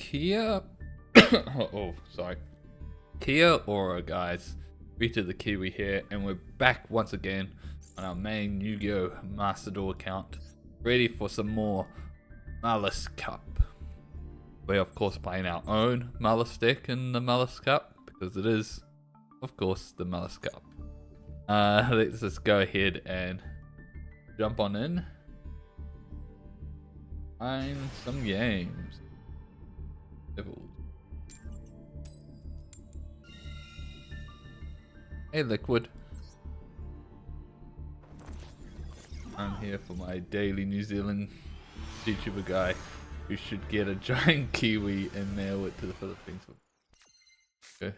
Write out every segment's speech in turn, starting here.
Kia. Oh, sorry. Kia Aura, guys. Rita the Kiwi here, and we're back once again on our main Yugioh Master Duel account, ready for some more Maliss Cup. We're of course playing our own Maliss deck in the Maliss Cup, because it is, of course, the Maliss Cup. Let's just go ahead and jump on in. Find some games. Hey Liquid. I'm here for my daily New Zealand VTuber guy who should get a giant kiwi and mail it to the Philippines. Okay.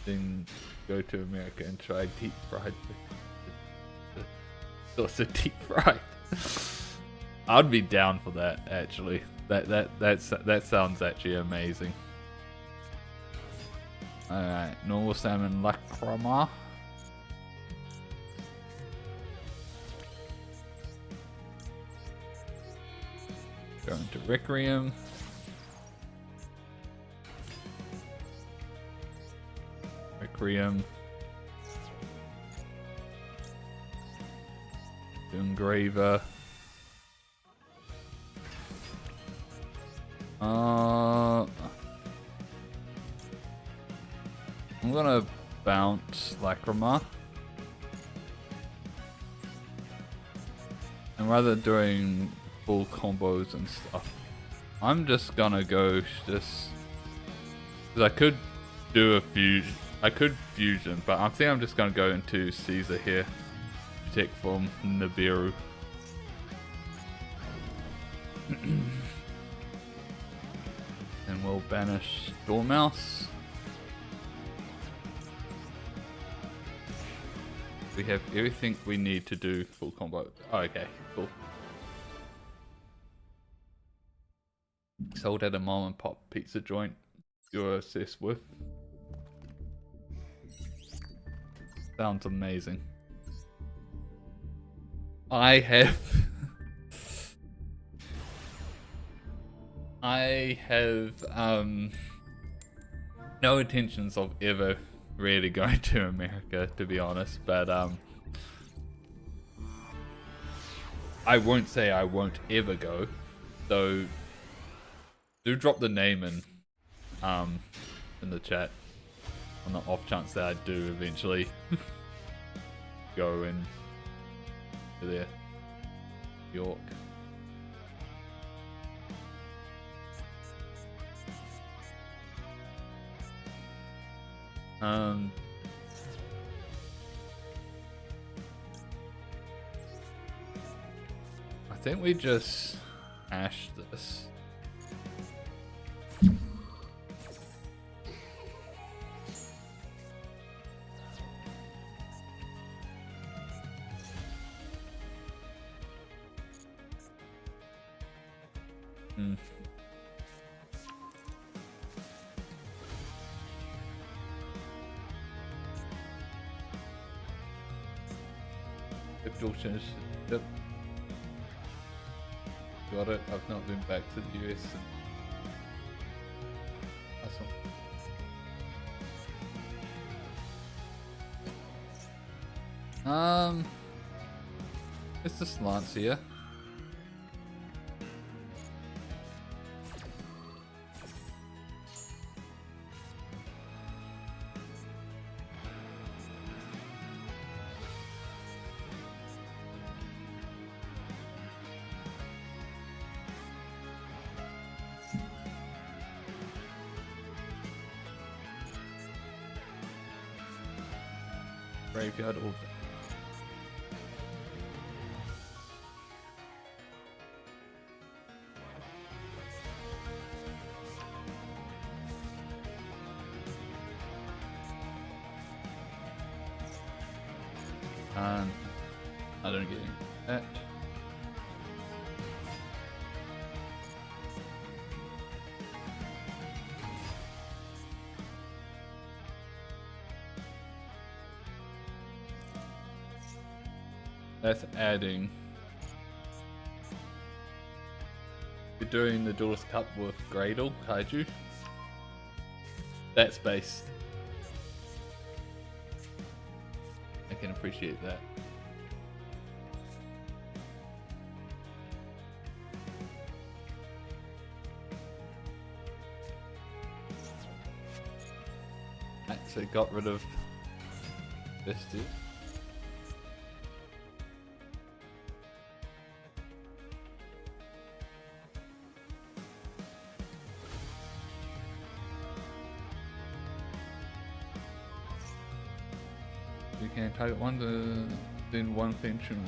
Then go to America and try deep fried. Also deep fried. I'd be down for that actually. That sounds actually amazing. Alright, normal salmon lacrama. Going to Requiem. Engraver. I'm gonna bounce Lacrima. And rather than doing full combos and stuff, I'm just gonna go just because I could do a fusion. I could fusion, but I think I'm just gonna go into Caesar here. Protect from Nibiru. And we'll banish Dormouse. We have everything we need to do full combo. Oh, okay, cool. Sold at a mom and pop pizza joint you're obsessed with. Sounds amazing. I have no intentions of ever really going to America, to be honest, but I won't say I won't ever go, so do drop the name in the chat on the off chance that I do eventually go in to there, York. I think we just hash this. Yep. Got it. I've not been back to the US. Awesome. It's the slants here. Graveyard open. I don't get that. That's adding. doing the Duelist Cup with Gradle Kaiju. That's based. I can appreciate that. Actually got rid of this dude. You can target one to then one function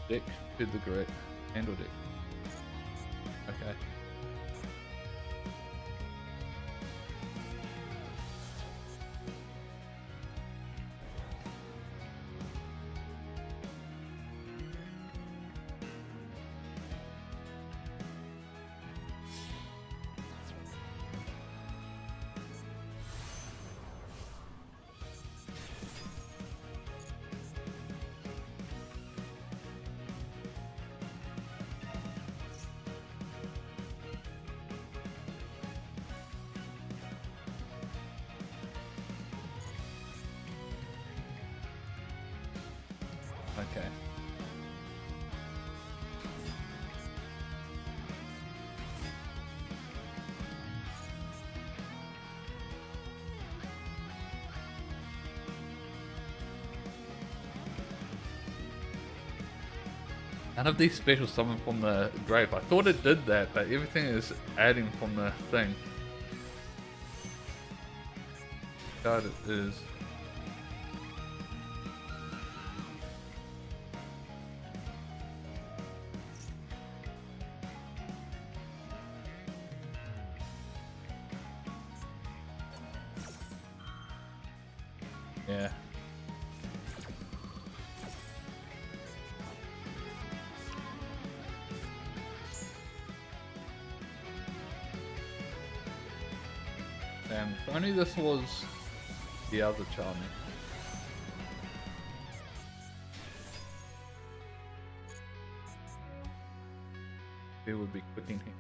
deck to the correct handle deck. Okay. Okay. None of these specials summon from the grave. I thought it did that, but everything is adding from the thing. God, it is. Yeah. Damn, if only this was the other Charming. It would be cooking him.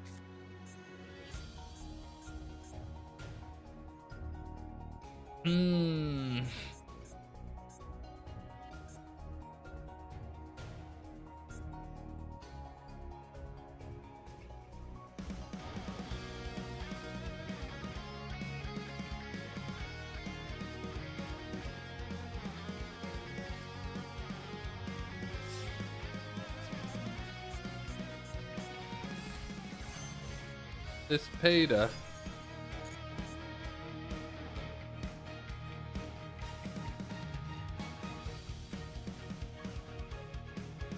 This Peter.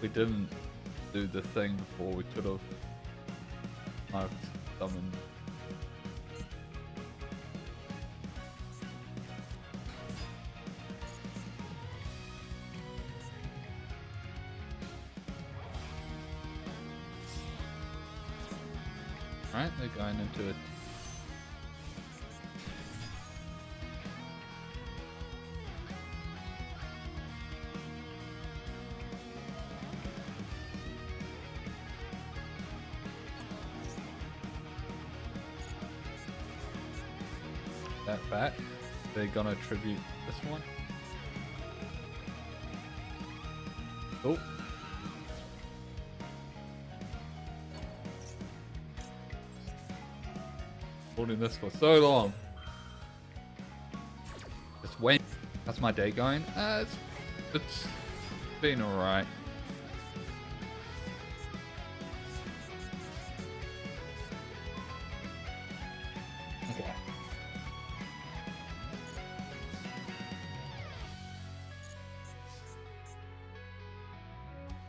We didn't do the thing before, we could have. I've summoned. Alright, they're going into it. That back. They're gonna tribute this one. Oh. Holding this for so long. Just wait. How's my day going? It's been alright. Okay.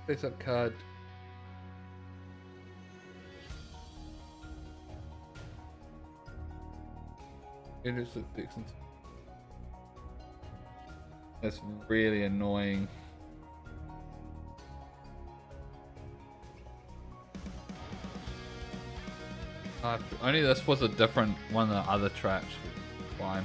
Face up card. Interested fixing. That's really annoying. If only this was a different one of the other traps. Fine.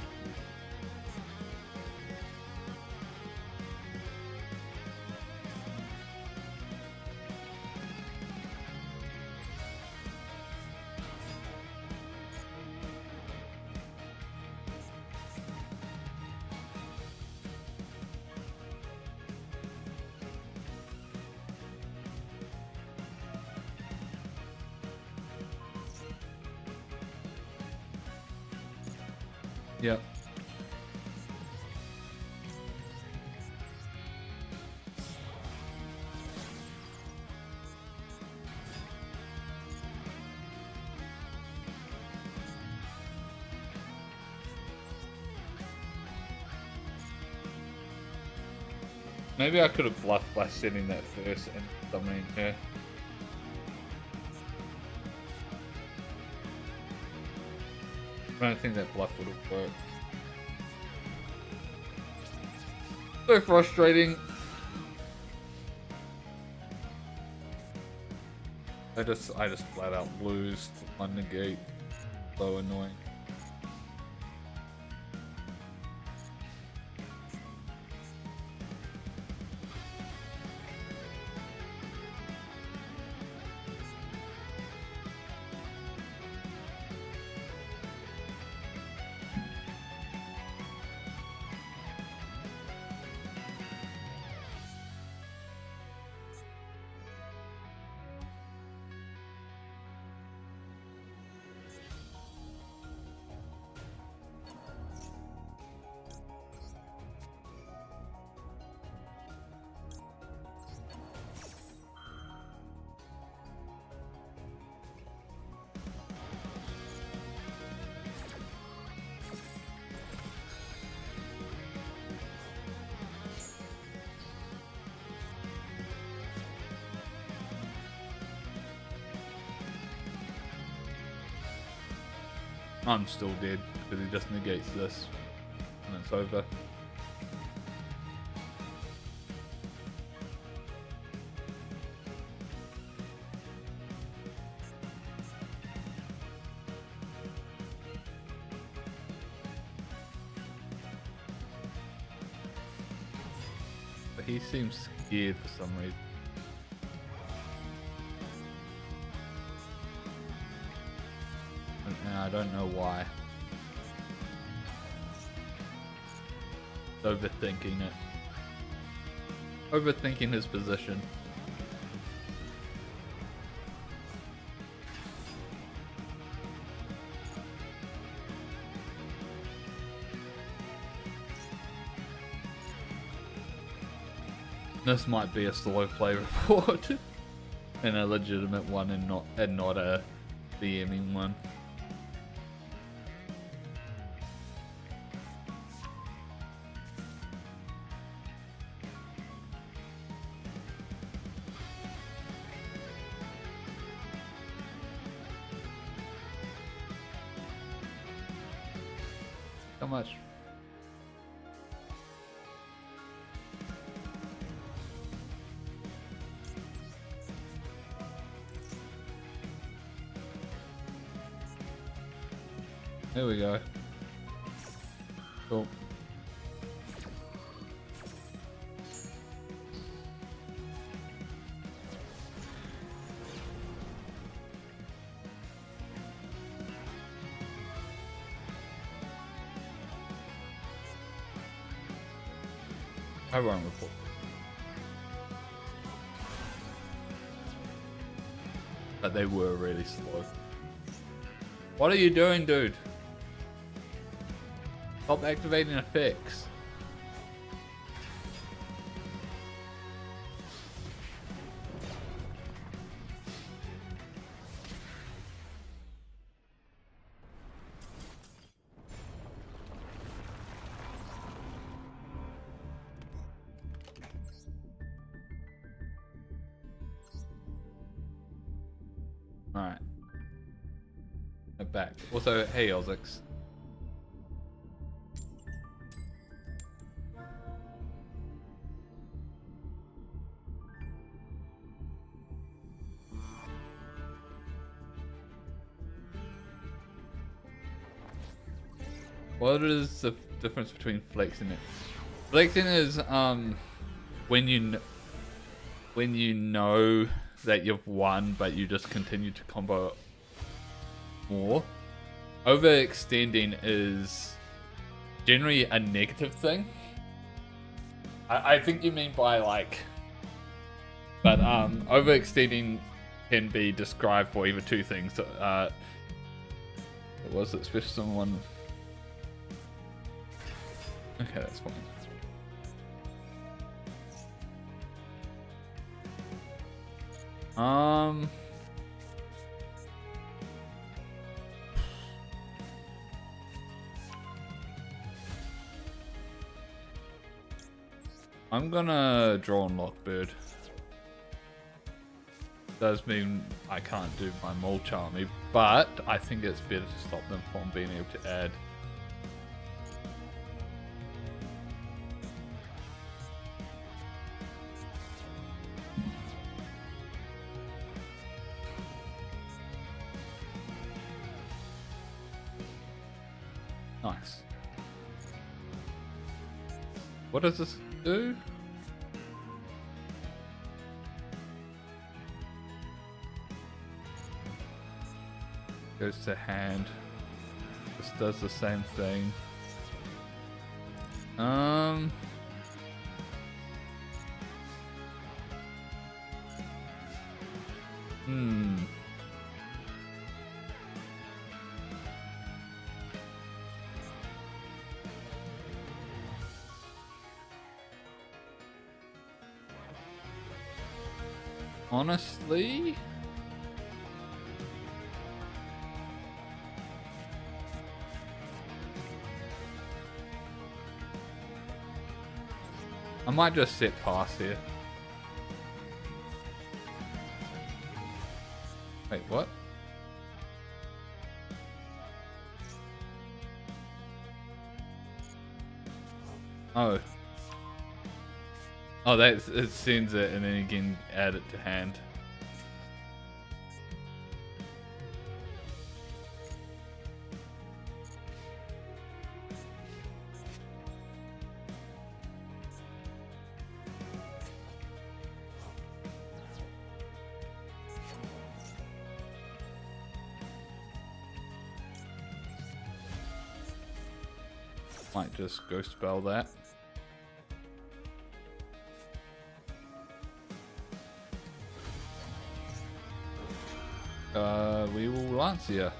Yep. Maybe I could have bluffed by sending that first and summoning her. I don't think that bluff would have worked. So frustrating. I just flat out lose on negate. So annoying. I'm still dead because he just negates this and it's over. But he seems scared for some reason. And I don't know why. Overthinking it. Overthinking his position. This might be a slow play report. And a legitimate one and not a DMing one. How much? There we go. Cool. I won't report. But they were really slow. What are you doing, dude? Stop activating effects. Alright. I'm back. Also, hey Ozix. What is the difference between flexing it? Flexing is when you know that you've won, but you just continue to combo more. Overextending is generally a negative thing. I think you mean by like, but overextending can be described for either two things. What was it? Special someone. Okay, that's fine. I'm gonna draw on Lockbird. Does mean I can't do my Mulch Army, but I think it's better to stop them from being able to add. Nice. What does this do? Goes to hand. This does the same thing. Honestly, I might just sit past here. Wait, what? Oh. Oh, that it sends it and then you can add it to hand. Might just go spell that. We will Lancia.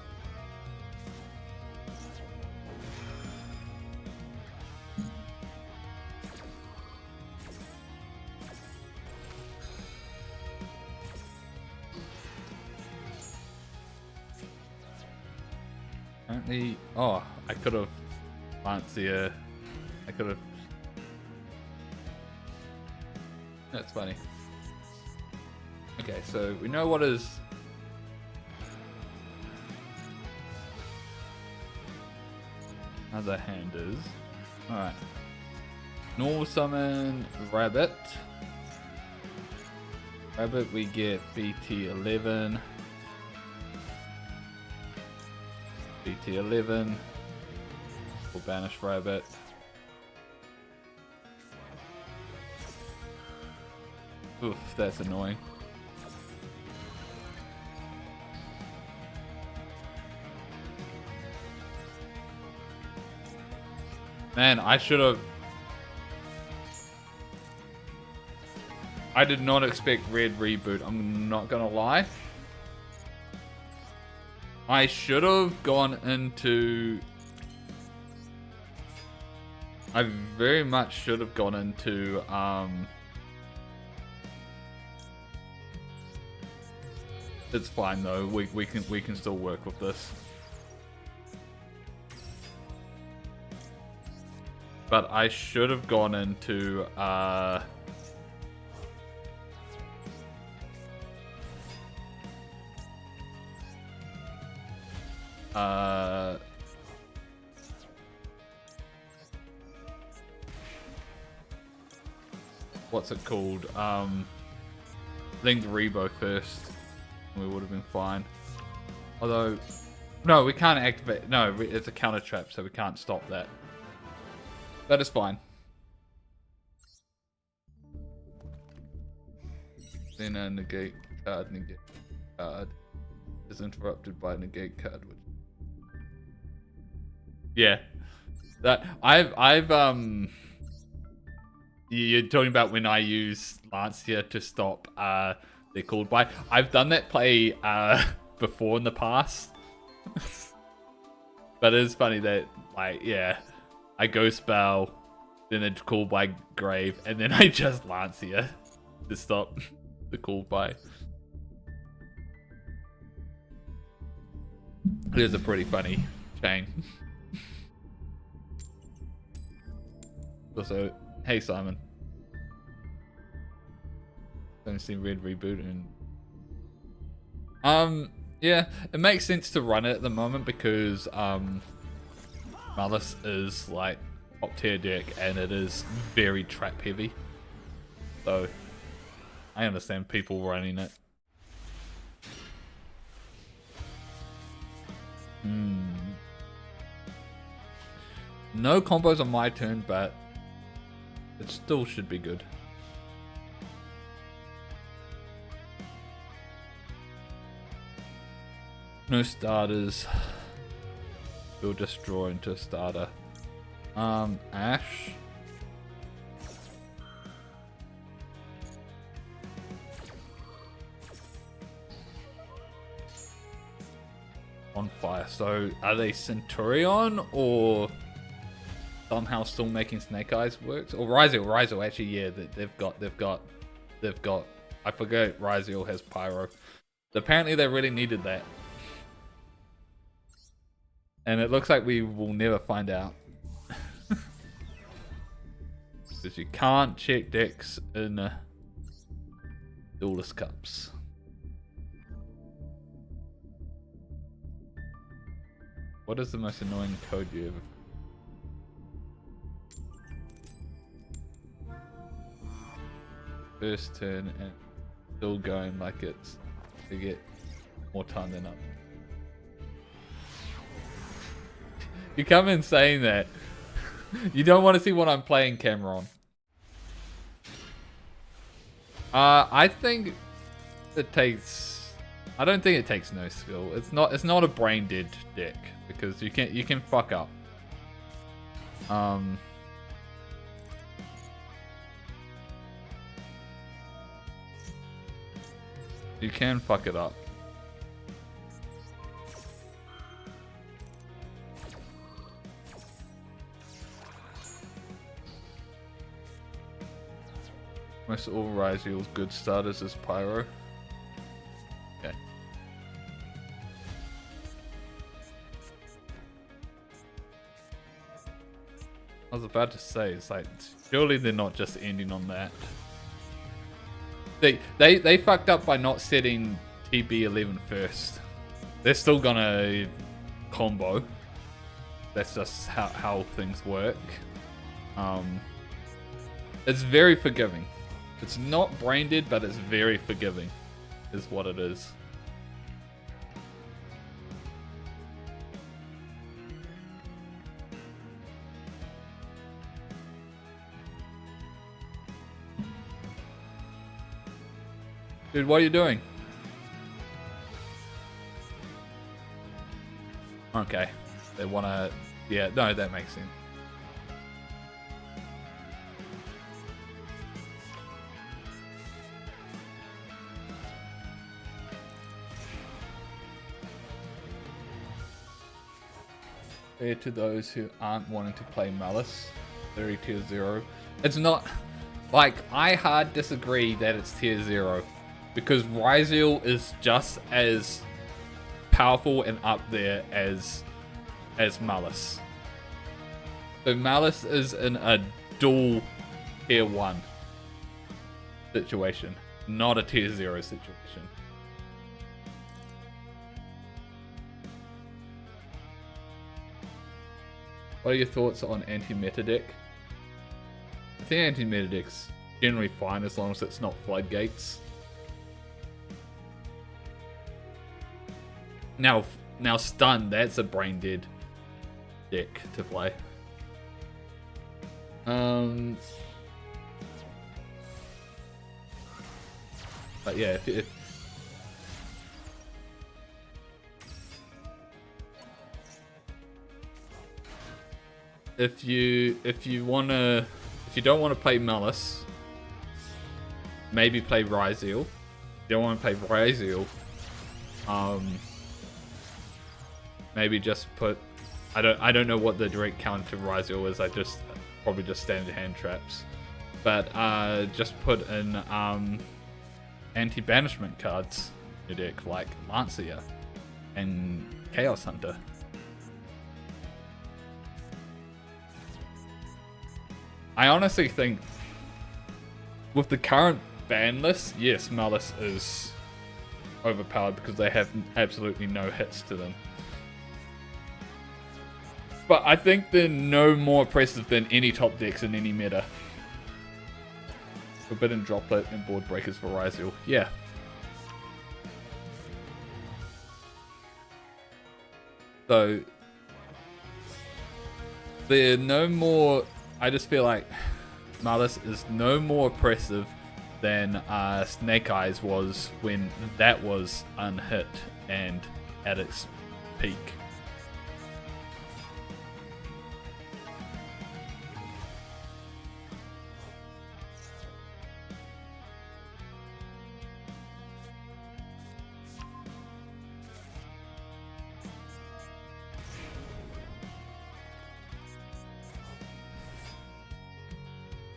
Apparently, oh, I could have Lancia. I could have. That's funny. Okay, so we know what is. Other hand is. Alright. Normal summon Rabbit. Rabbit, we get BT11. BT11. We'll banish Rabbit. Oof, that's annoying. Man, I should have. I did not expect red reboot. I'm not gonna lie. I should have gone into. I very much should have gone into. It's fine though. We can still work with this. But I should have gone into what's it called? Linked Rebo first. We would have been fine. Although, no, we can't activate. No, it's a counter trap, so we can't stop that. That is fine. Then a negate card is interrupted by negate card. Which... Yeah, that you're talking about when I use Lancia to stop they're called by. I've done that play before in the past, but it's funny that like yeah. I go spell, then it's called by Grave, and then I just Lancia to stop the call by. It is a pretty funny chain. Also, hey Simon. Don't see Red rebooting. Yeah, it makes sense to run it at the moment because Maliss is like top tier deck and it is very trap heavy. So I understand people running it. No combos on my turn, but it still should be good. No starters. We'll just draw into a starter. Ash. On fire. So are they Centurion or somehow still making Snake Eyes works? Or Ryzel actually, yeah, they've got I forget Ryzel has Pyro. Apparently they really needed that. And it looks like we will never find out. Because you can't check decks in Duelist Cups. What is the most annoying code you ever... First turn and still going like it's to get more time than up. You come in saying that. You don't want to see what I'm playing, Cameron. I think it takes... I don't think it takes no skill. It's not a brain dead deck because you can fuck up. You can fuck it up. Most all Ryzel's good starters is Pyro. Okay. I was about to say, it's like, surely they're not just ending on that. They fucked up by not setting TB11 first. They're still gonna combo. That's just how things work. It's very forgiving. It's not brain dead, but it's very forgiving, is what it is. Dude, what are you doing? Okay. They wanna... Yeah, no, that makes sense. Fair to those who aren't wanting to play Maliss. 30 tier 0. It's not... Like, I hard disagree that it's tier 0. Because Ryzel is just as powerful and up there as Maliss. So Maliss is in a dual tier 1 situation, not a tier 0 situation. What are your thoughts on anti-meta deck? I think anti-meta deck's generally fine as long as it's not floodgates. Now stun, that's a brain dead deck to play. But yeah, if you don't want to play Maliss, maybe play Ryzel. If you don't want to play Ryzel, maybe just put... I don't know what the direct counter to Ryzel is. probably just standard hand traps. But just put in anti-banishment cards in your deck, like Lancia and Chaos Hunter. I honestly think with the current ban list, yes, Maliss is overpowered because they have absolutely no hits to them. But I think they're no more oppressive than any top decks in any meta. Forbidden Droplet and Board Breakers for Ryzeal. Yeah. So they're no more. I just feel like Maliss is no more oppressive than Snake Eyes was when that was unhit and at its peak.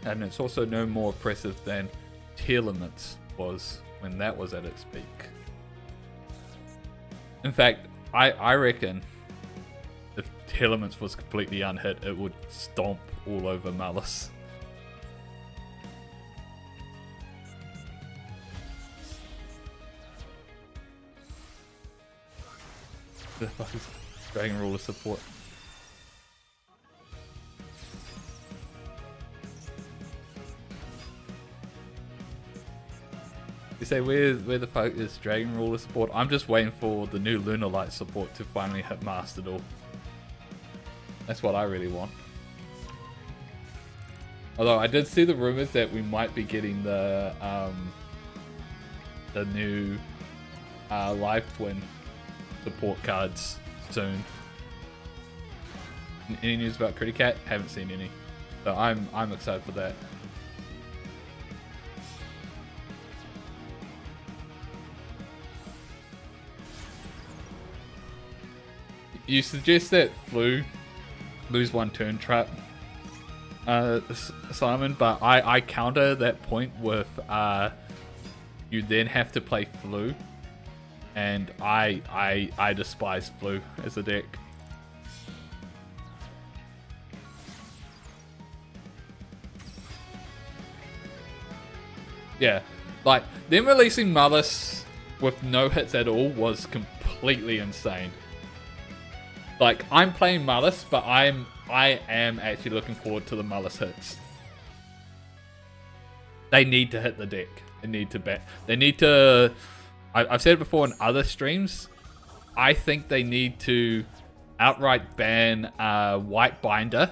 And it's also no more oppressive than Telements was when that was at its peak. In fact, I reckon if Telements was completely unhit, it would stomp all over Maliss. The fuck is Dragon Ruler support? You say, where the fuck is Dragon Ruler support? I'm just waiting for the new Lunar Light support to finally hit Master Duel. That's what I really want. Although I did see the rumors that we might be getting the new Live Twin support cards soon. Any news about Critty Cat? Haven't seen any. So I'm excited for that. You suggest that Flu lose one turn trap, Simon, but I counter that point with you then have to play Flu, and I despise Flu as a deck. Yeah, like them releasing Maliss with no hits at all was completely insane. Like, I'm playing Maliss, but I am actually looking forward to the Maliss hits. They need to hit the deck. They need to bet. They need to. I've said it before in other streams. I think they need to outright ban White Binder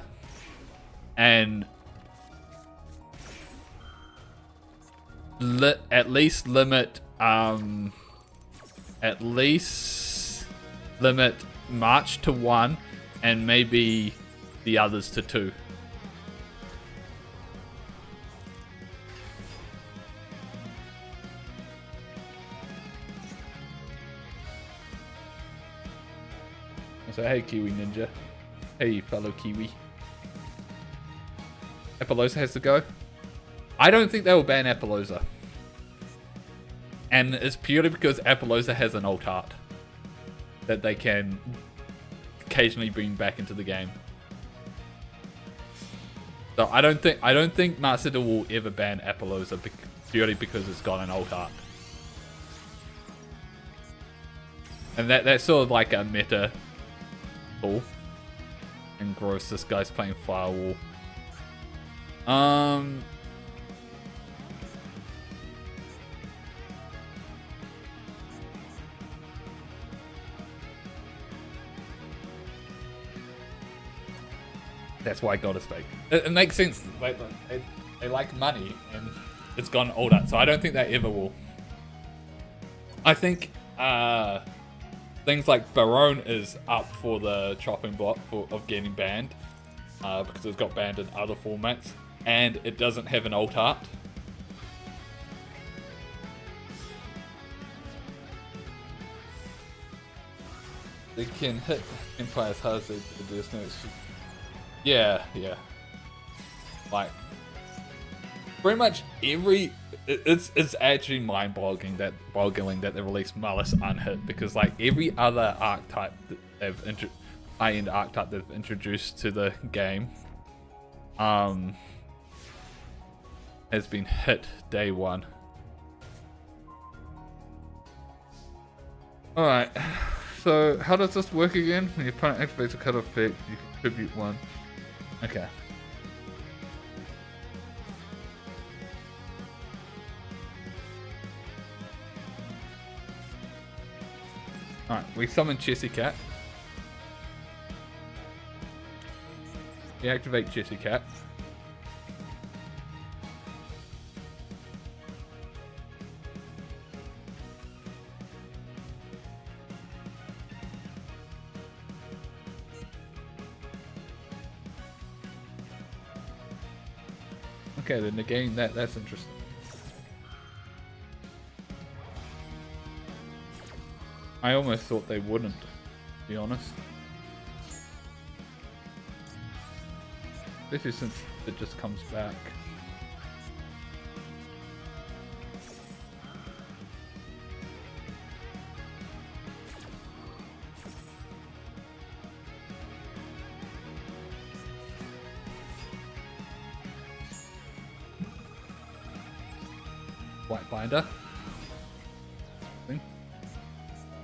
and at least limit March to 1 and maybe the others to 2. So hey Kiwi Ninja. Hey fellow Kiwi. Apollosa has to go. I don't think they will ban Apollosa. And it's purely because Apollosa has an alt art that they can occasionally bring back into the game. So I don't think Master Duel will ever ban Apollosa purely because it's got an alt art. And that's sort of like a meta tool. And gross, this guy's playing Firewall. That's why God is fake. It makes sense. They like money, and it's gone older, so I don't think that ever will. I think things like Barone is up for the chopping block of getting banned because it's got banned in other formats, and it doesn't have an alt art. They can hit Empire's hard as they do this. Yeah. Like, pretty much every it's actually mind-boggling that they released Maliss unhit, because like every other archetype that they've high-end archetype they've introduced to the game has been hit day one. Alright, so how does this work again? When your opponent activates a cut effect, you contribute one. Okay. Alright, we summon Chessy Cat. We activate Chessy Cat. Okay, then negating that's interesting. I almost thought they wouldn't, to be honest. Especially since it just comes back. White Binder.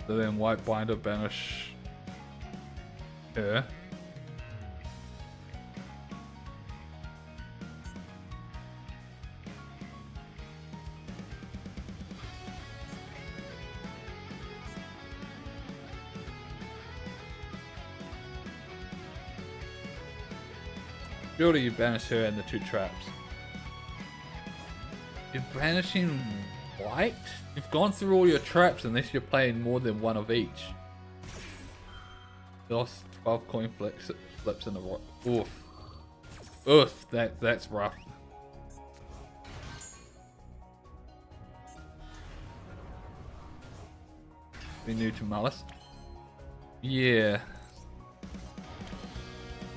So then White Binder banish her. Surely you banish her and the two traps. You're banishing White? You've gone through all your traps unless you're playing more than one of each. Lost 12 coin flips in a row. Oof. Oof, that's rough. Be new to Maliss. Yeah.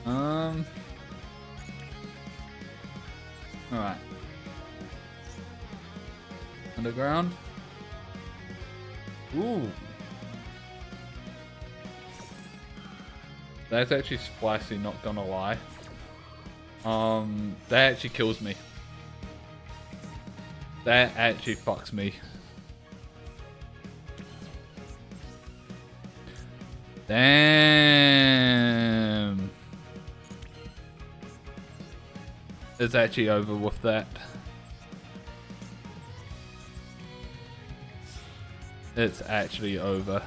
Alright. Underground. Ooh. That's actually spicy, not gonna lie. That actually kills me. That actually fucks me. Damn. It's actually over with that. It's actually over.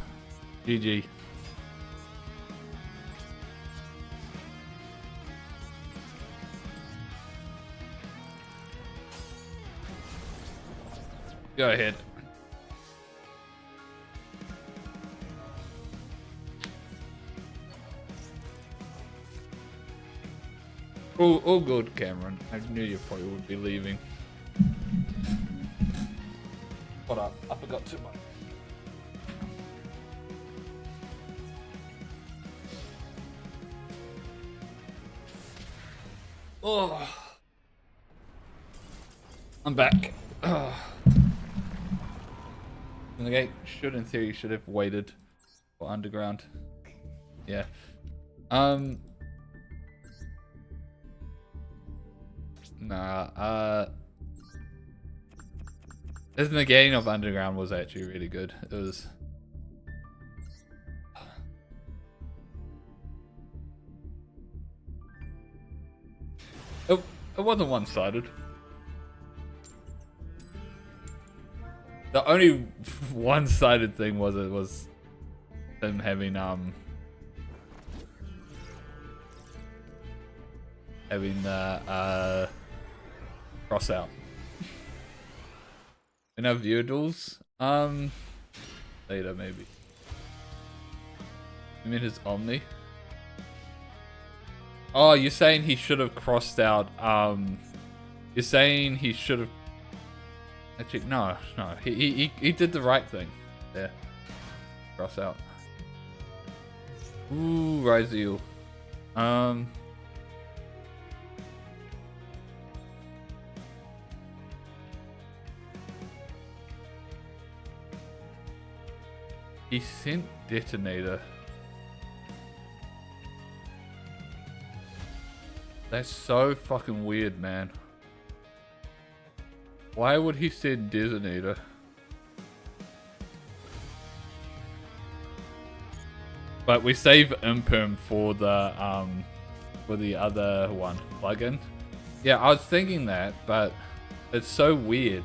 GG. Go ahead. All good, Cameron. I knew you probably would be leaving. Hold up, I forgot too much. Oh, I'm back. Oh. The gate should, in theory, should have waited for underground. Yeah. Nah. This negating of underground was actually really good. It was. It wasn't one-sided. The only one-sided thing was him having cross out. In our viewer duels, later maybe. You mean his Omni? Oh, you're saying he should have crossed out, you're saying he should have... Actually, no, he did the right thing. There. Cross out. Ooh, Ryzeal. He sent detonator. That's so fucking weird, man. Why would he send detonator? But we save imperm for the other one, plugin. Yeah, I was thinking that, but it's so weird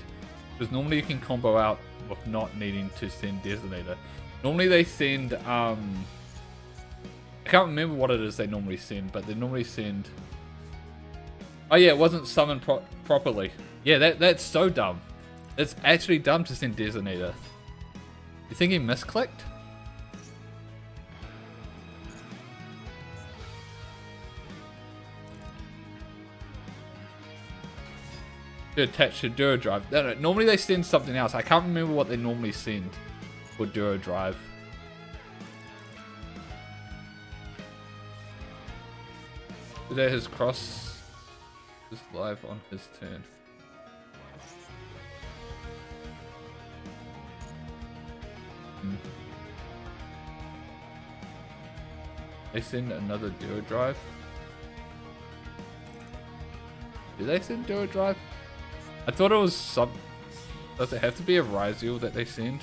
because normally you can combo out with not needing to send detonator. Normally they send I can't remember what it is they normally send, but they normally send. Oh yeah, it wasn't summoned properly. Yeah, that's so dumb. It's actually dumb to send detonator. You think he misclicked? To attach to Duro Drive. No, normally they send something else. I can't remember what they normally send for Duro Drive. Today his cross is live on his turn. They send another Duro Drive. Did they send Duro Drive? I thought it was some. Does it have to be a Ryzeal that they send?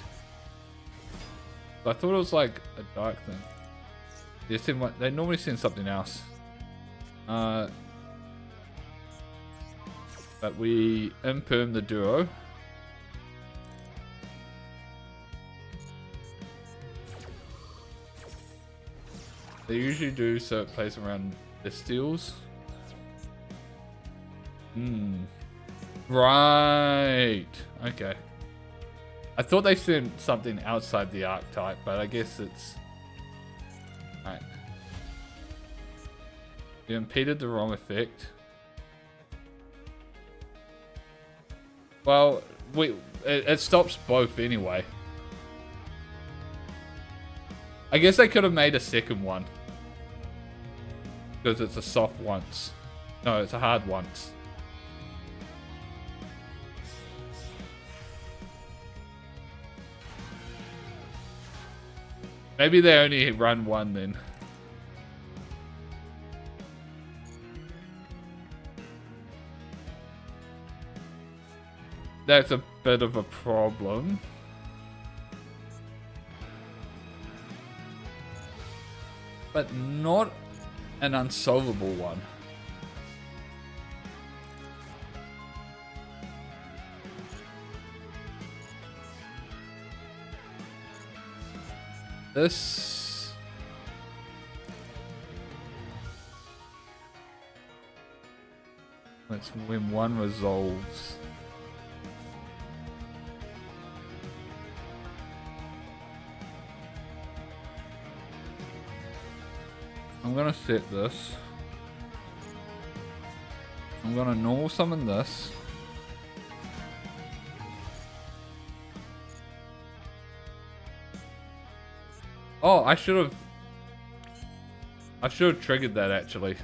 I thought it was like a dark thing. They send one. They normally send something else. But we imperm the duo. They usually do so it plays around the steals. Right. Okay. I thought they sent something outside the archetype, but I guess it's... Alright. You impeded the wrong effect. Well, it stops both anyway. I guess they could have made a second one. Because it's a soft once. No, it's a hard once. Maybe they only run one then. That's a bit of a problem. But not an unsolvable one. This... That's when one resolves. I'm gonna set this. I'm gonna normal summon this. Oh, I should have triggered that actually.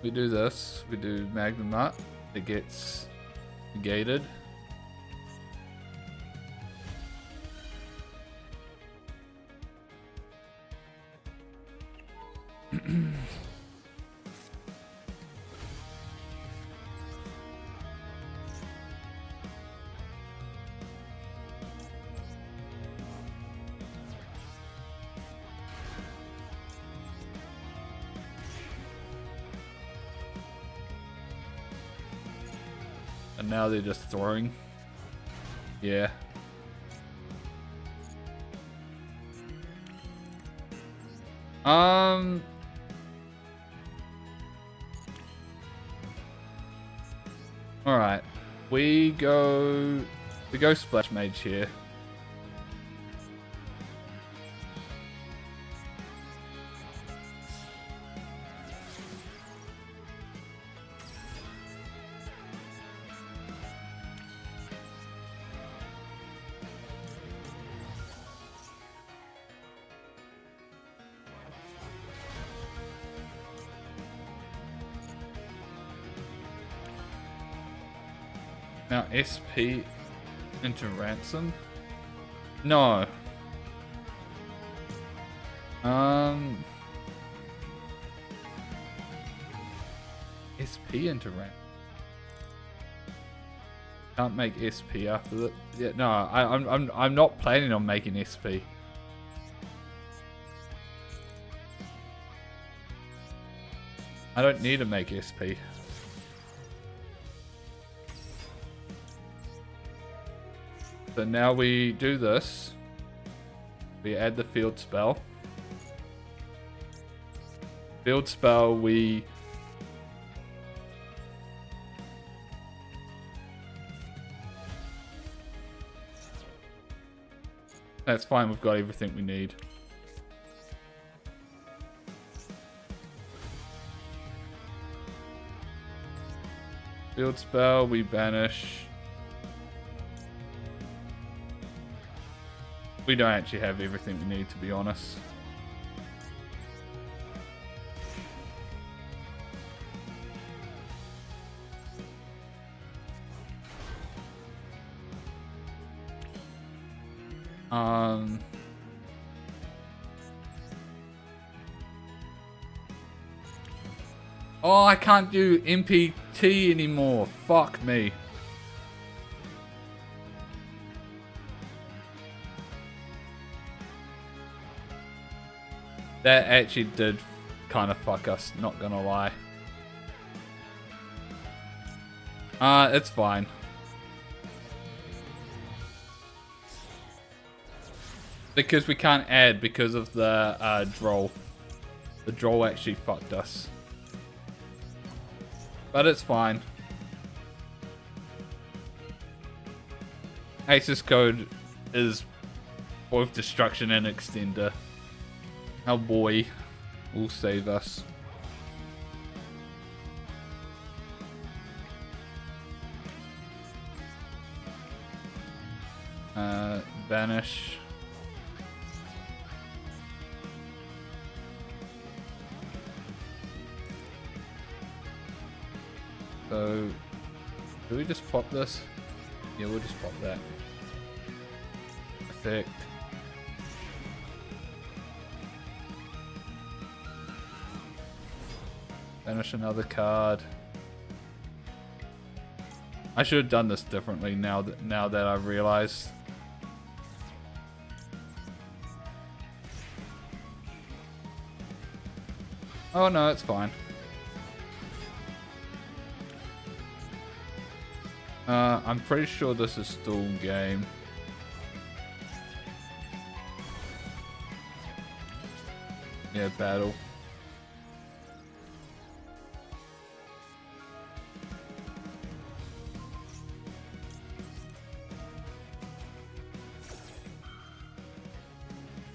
We do this. We do Magnum Nut. It gets negated. And now they're just throwing. Yeah. Alright. We go Splash Mage here. Now SP into ransom? No. SP into ransom. Can't make SP after that. Yeah, no, I'm not planning on making SP. I don't need to make SP. So now we do this. We add the field spell. Field spell, we... That's fine, we've got everything we need. Field spell, we banish. We don't actually have everything we need, to be honest. Oh, I can't do MPT anymore. Fuck me. That actually did kind of fuck us, not gonna lie. It's fine. Because we can't add because of the droll. The droll actually fucked us. But it's fine. Access code is both destruction and extender. Our boy will save us. Banish. So, do we just pop this? Yeah, we'll just pop that. Effect. Banish another card. I should have done this differently now that I've realized. Oh no, it's fine. I'm pretty sure this is still game. Yeah, battle.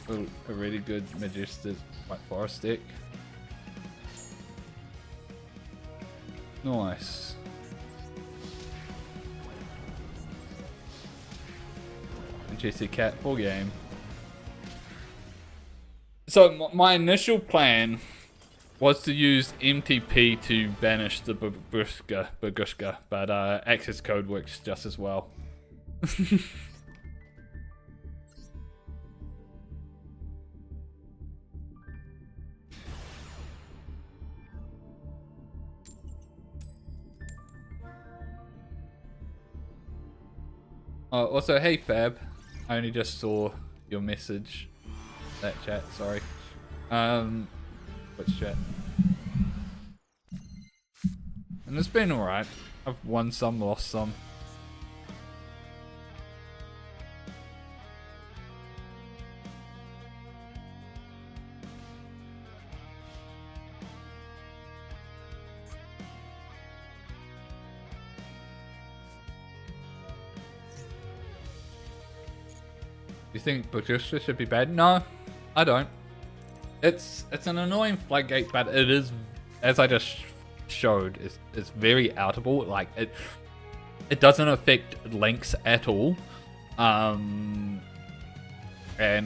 A really good Majestic White Forest deck. Nice. Jesse Cat full game. So my initial plan was to use MTP to banish the Bagushka, but access code works just as well. Also, hey Fab, I only just saw your message. That chat, sorry. Which chat? And it's been alright. I've won some, lost some. You think Bagushka should be bad? No, I don't. It's an annoying floodgate, but it is, as I just showed, it's very outable. Like it doesn't affect links at all. And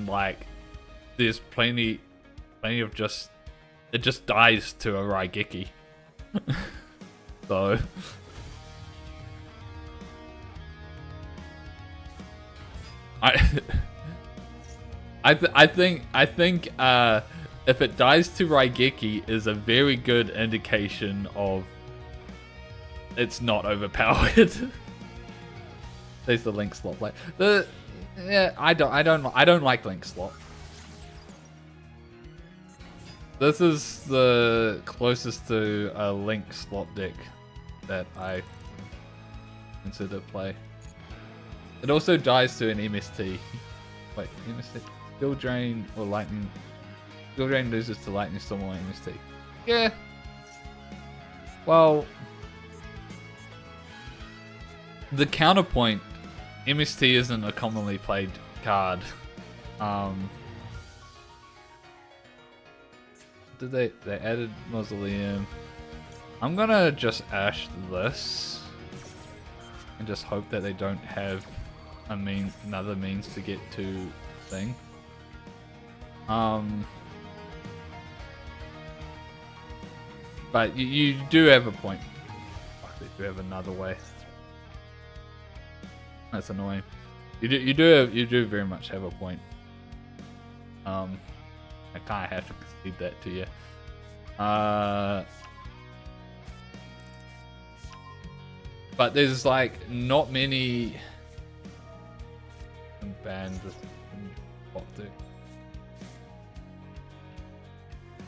like there's plenty of just, it just dies to a Raigeki. So I I think if it dies to Raigeki is a very good indication of it's not overpowered. There's the Link slot play. Yeah, I don't like Link slot. This is the closest to a Link slot deck that I consider play. It also dies to an MST. Wait, MST? Skill Drain or Lightning? Skill Drain loses to Lightning Storm or MST. Yeah. Well, the counterpoint, MST isn't a commonly played card. Did they added Mausoleum? I'm gonna just Ash this and just hope that they don't have another means to get to thing. But you do have a point. Fuck, they do have another way. That's annoying. You do very much have a point. I kind of have to concede that to you. But there's like not many bands that can pop through.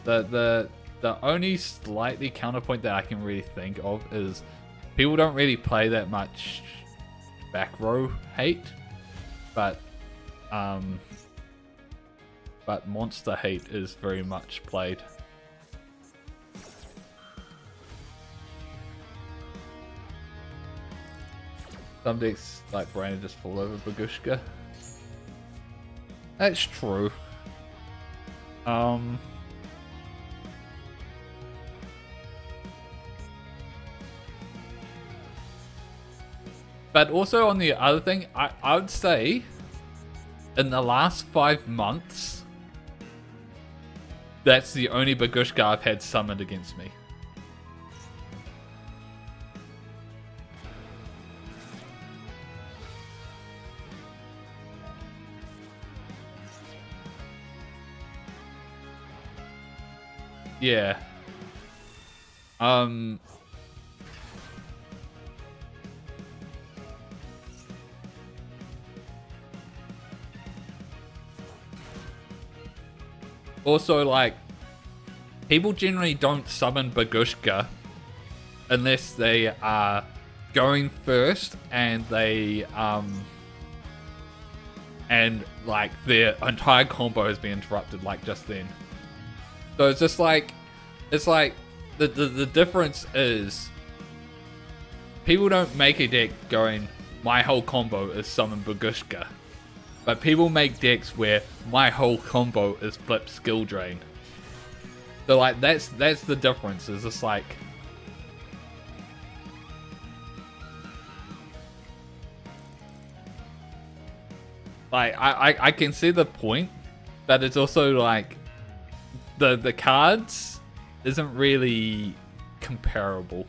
The only slightly counterpoint that I can really think of is people don't really play that much back row hate, but monster hate is very much played. Some decks like Brandon just fall over Bagushka. That's true. But also on the other thing, I would say in the last 5 months, that's the only Bagushka I've had summoned against me. Yeah. Also, like, people generally don't summon Bagushka unless they are going first and they and like their entire combo has been interrupted like just then. So it's just like, it's like the difference is people don't make a deck going, my whole combo is summon Bagushka. But people make decks where my whole combo is flip skill drain. So like that's the difference. Is just like I can see the point, but it's also like the cards isn't really comparable.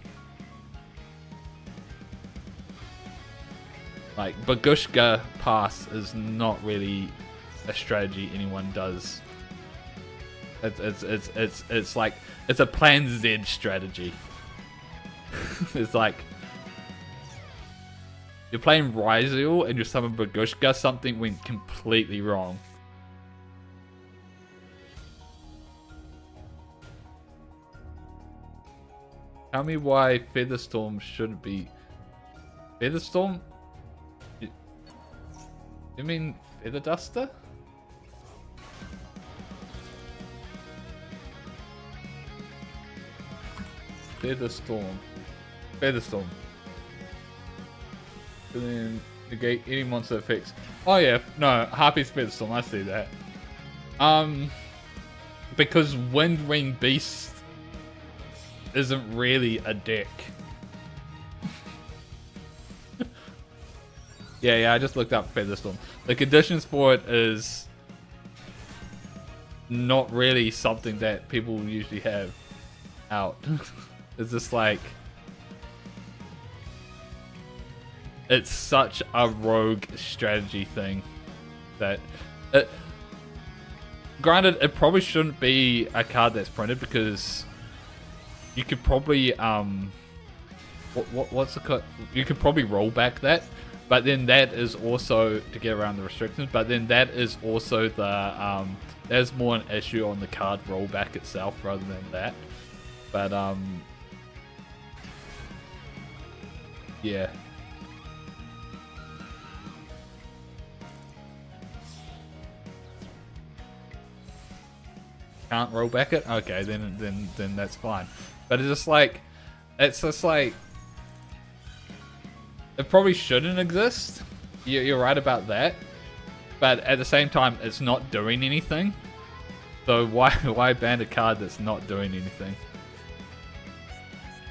Like Bagushka pass is not really a strategy anyone does. It's like it's a plan Z strategy. It's like you're playing Ryzeal and you summon Bagushka, something went completely wrong. Tell me why Featherstorm shouldn't be Featherstorm? You mean Feather Duster? Featherstorm. Featherstorm. And then negate any monster effects. Oh yeah, no, Harpy's Featherstorm, I see that. Because Wind Ring Beast isn't really a deck. Yeah, I just looked up Featherstorm. The conditions for it is not really something that people usually have out. It's just like, it's such a rogue strategy thing. that. Granted, it probably shouldn't be a card that's printed because you could probably what's the code? You could probably roll back that, but then that is also to get around the restrictions. But then that is also the there's more an issue on the card rollback itself rather than that. But yeah. Can't roll back it? Okay, then that's fine. But it's just like it probably shouldn't exist. You're right about that. But at the same time, it's not doing anything. So why ban a card that's not doing anything?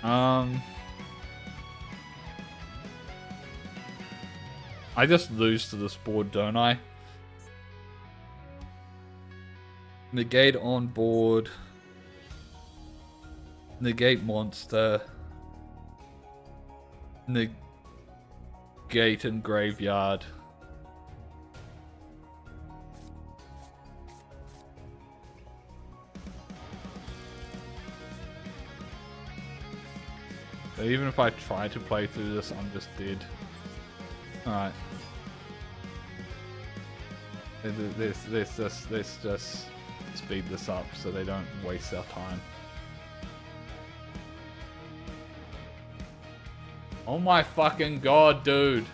I just lose to this board, don't I? Negate on board. Negate monster. Negate in graveyard. So even if I try to play through this, I'm just dead. Alright. Let's just speed this up so they don't waste our time. Oh my fucking god, dude.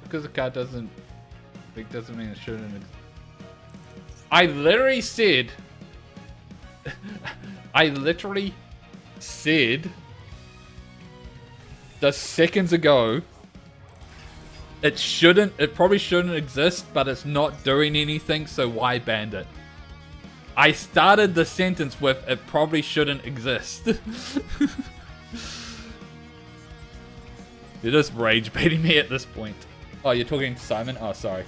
Because the card doesn't mean it shouldn't. I literally said just seconds ago it probably shouldn't exist, but it's not doing anything, so why ban it? I started the sentence with it probably shouldn't exist. You're just rage baiting me at this point. Oh, you're talking to Simon? Oh, sorry.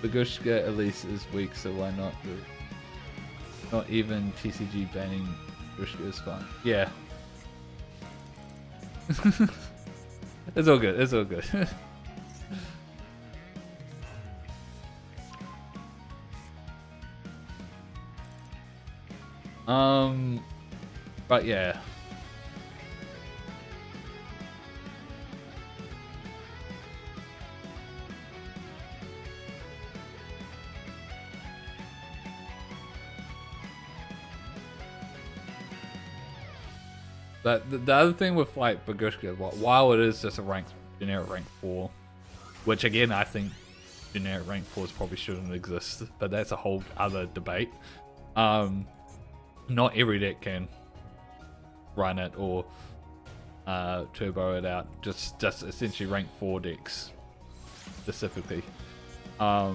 Bagushka at least is weak, so why not? Not even TCG banning Bagushka is fine. Yeah. It's all good. It's all good. But yeah. But the other thing with like Bagushka, while it is just a generic rank 4, which again I think generic rank 4s probably shouldn't exist, but that's a whole other debate. Not every deck can run it or turbo it out. Just essentially rank 4 decks specifically. So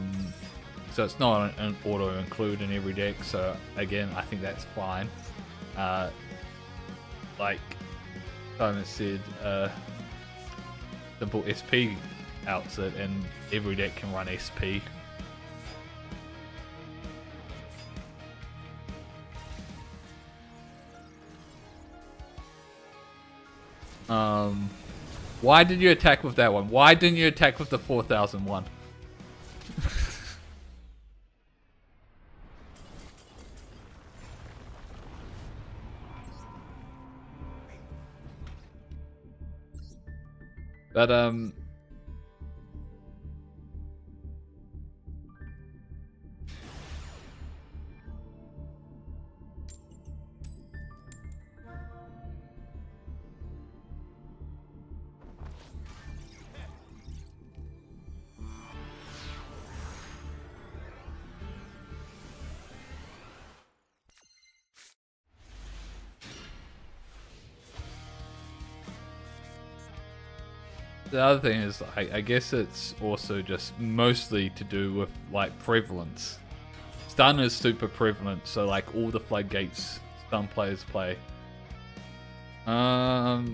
it's not an auto include in every deck. So again, I think that's fine. Like Simon said, simple SP outs it, and every deck can run SP. Why did you attack with that one? Why didn't you attack with the 4001? But the other thing is, I guess it's also just mostly to do with like prevalence. Stun is super prevalent, so like all the floodgates stun players play. Oh,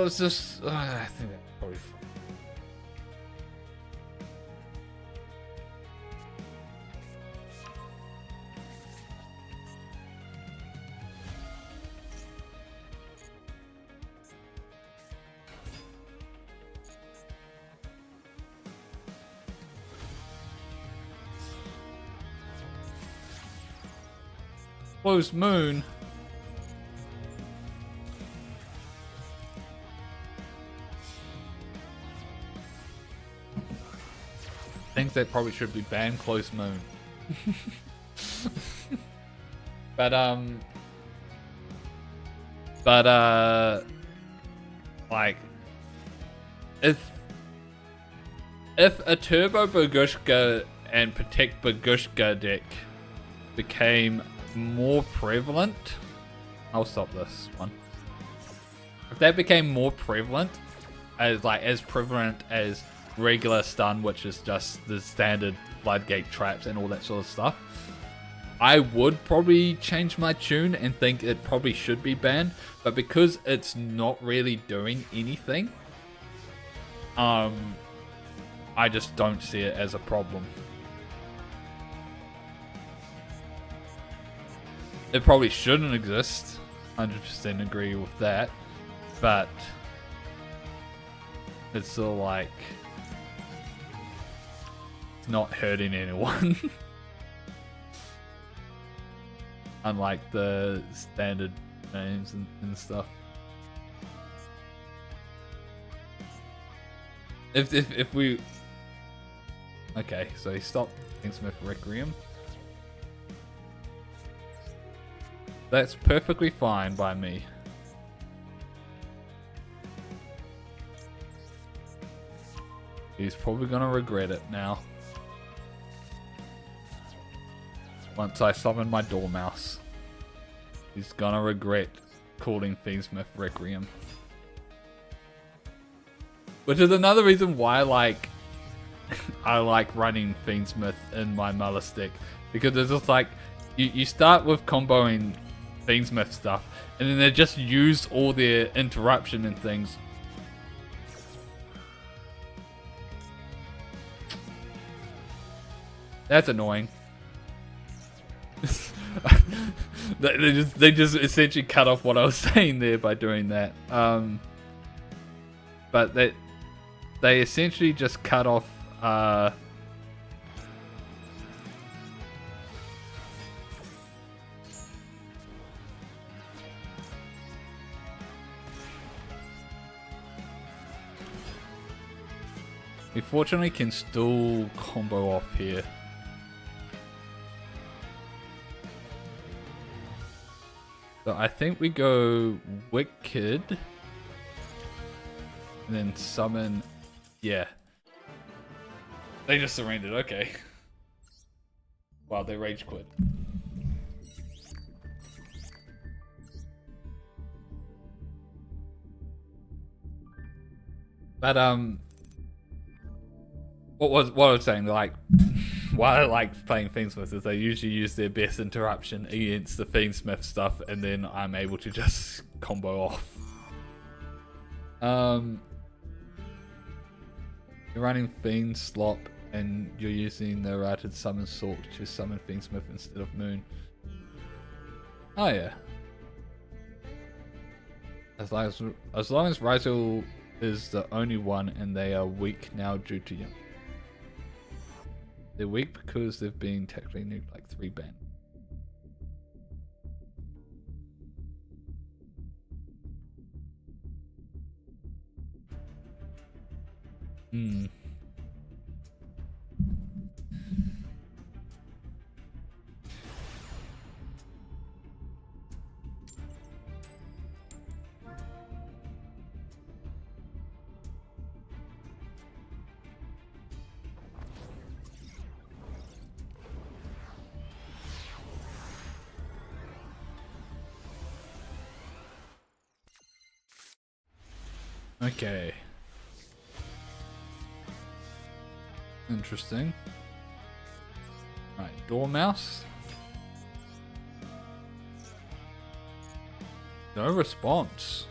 it's just I think that's probably fine. close moon. Things that probably should be banned, close moon. but like if a Turbo Bagushka and Protect Bagushka deck became more prevalent, I'll stop this one. If that became more prevalent, as prevalent as regular stun, which is just the standard floodgate traps and all that sort of stuff, I would probably change my tune and think it probably should be banned. But because it's not really doing anything, I just don't see it as a problem. It probably shouldn't exist, 100% agree with that, but it's still like, it's not hurting anyone. Unlike the standard names and stuff. If we... Okay, so he stopped Kingsmith Requiem. That's perfectly fine by me. He's probably gonna regret it now. Once I summon my Dormouse, he's gonna regret calling Fiendsmith Requiem. Which is another reason why, like, I like running Fiendsmith in my Maliss deck. Because it's just like, you start with comboing Fiendsmith stuff, and then they just use all their interruption and things. That's annoying. they just essentially cut off what I was saying there by doing that. But they essentially just cut off we fortunately can still combo off here. So I think we go Wicked and then summon. Yeah, they just surrendered. Okay. Wow, they rage quit. But what I was saying, like, why I like playing Fiendsmith is they usually use their best interruption against the Fiendsmith stuff, and then I'm able to just combo off. You're running Fiend Slop, and you're using the routed summon sort to summon Fiendsmith instead of Moon. Oh yeah. As long as Ryzel is the only one, and they are weak now due to you. They're weak because they've been technically nuked like 3 ban. Hmm. Okay. Interesting. Right, Dormouse. No response.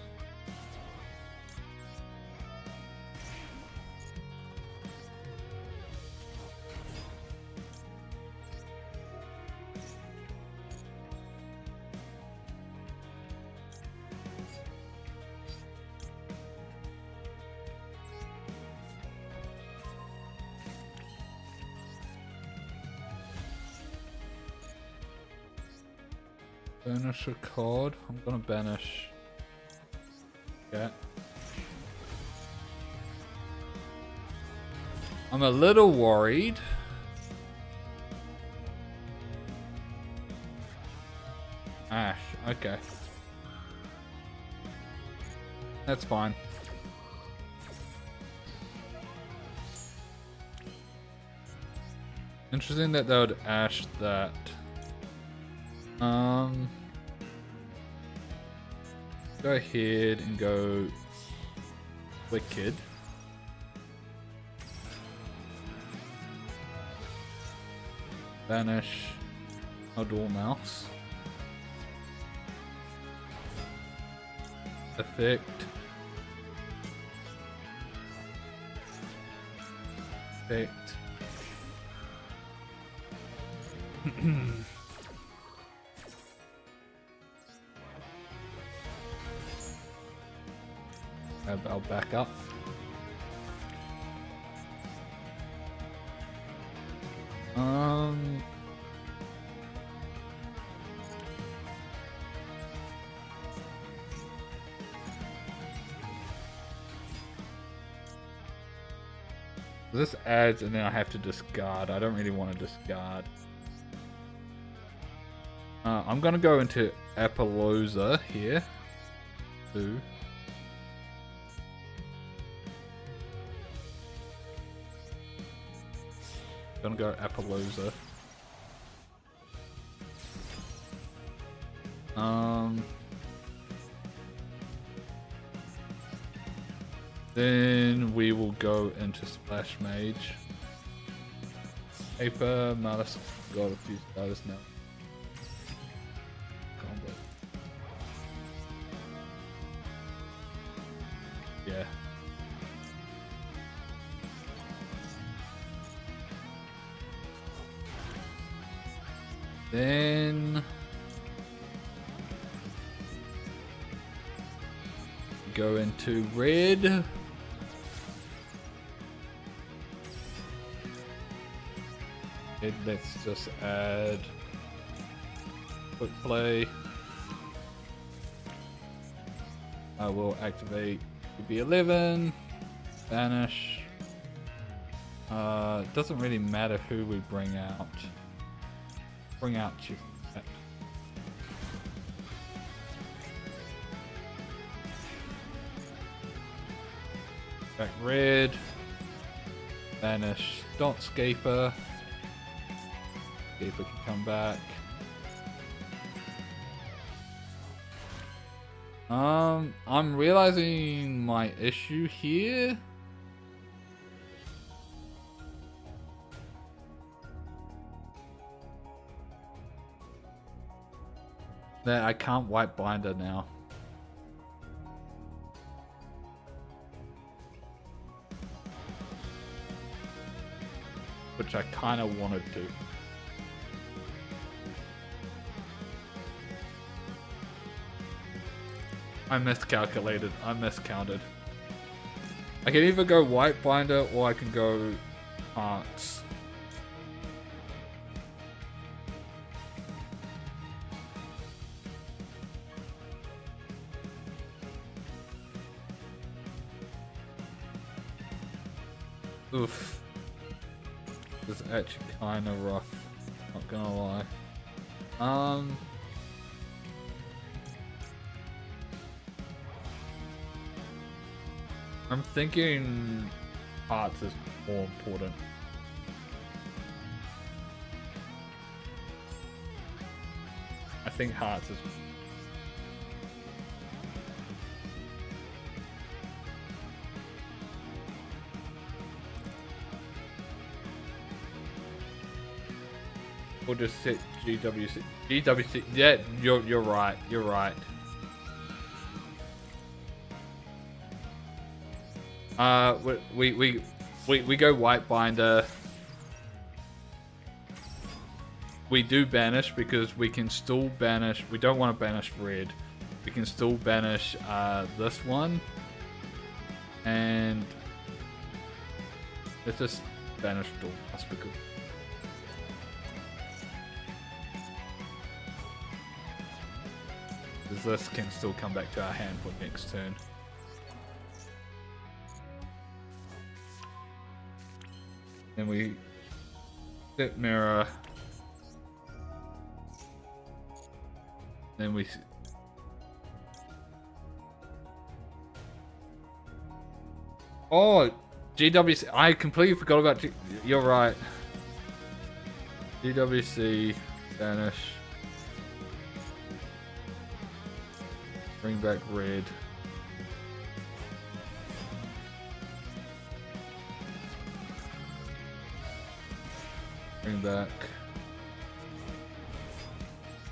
Banish a card. I'm gonna banish. Yeah. I'm a little worried. Ash, okay. That's fine. Interesting that they would Ash that. Go ahead and go Wicked. Banish our Duel Mouse. Effect. Effect. I'll back up. This adds and then I have to discard. I don't really want to discard. I'm gonna go into Appaloosa here. Two. Gonna go Appaloosa. Then we will go into Splash Mage. Paper, Maliss, got a few status now. Combo. Yeah. Then go into red. Let's just add quick play. I will activate B11, banish. Doesn't really matter who we bring out. Bring out you. Back red. Banish Dotscaper. Scaper can come back. I'm realizing my issue here. That I can't White Binder now. Which I kind of wanted to. I miscalculated. I miscounted. I can either go White Binder or I can go Hearts. Oof. This is actually kind of rough. Not gonna lie. I'm thinking Hearts is more important. I think Hearts is. We'll just hit GWC. GWC. Yeah, you're right. You're right. We go White Binder. We do banish because we can still banish. We don't want to banish red. We can still banish this one. And let's just banish Duel because. Because this can still come back to our hand for next turn. Then we set mirror. Then we GWC. I completely forgot about you're right. GWC, banish. Bring back red. Bring back.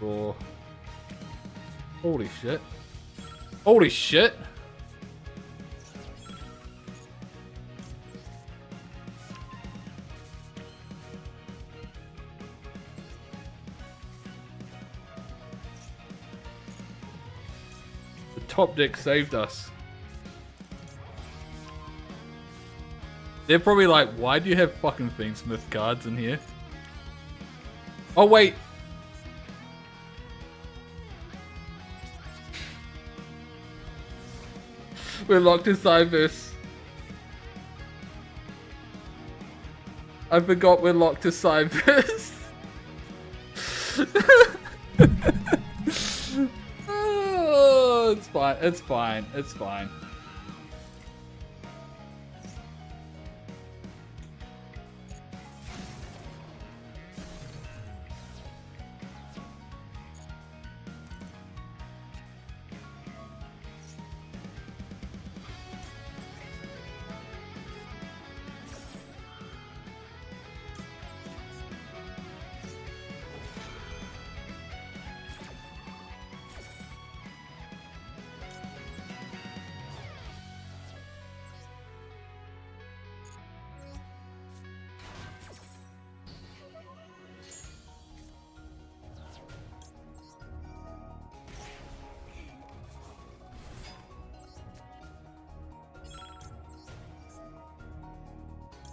Draw. Holy shit. Holy shit! The top deck saved us. They're probably like, why do you have fucking Fiendsmith cards in here? Oh wait! We're locked in Cyberse. I forgot we're locked to Cyberse. Oh, it's fine. It's fine. It's fine.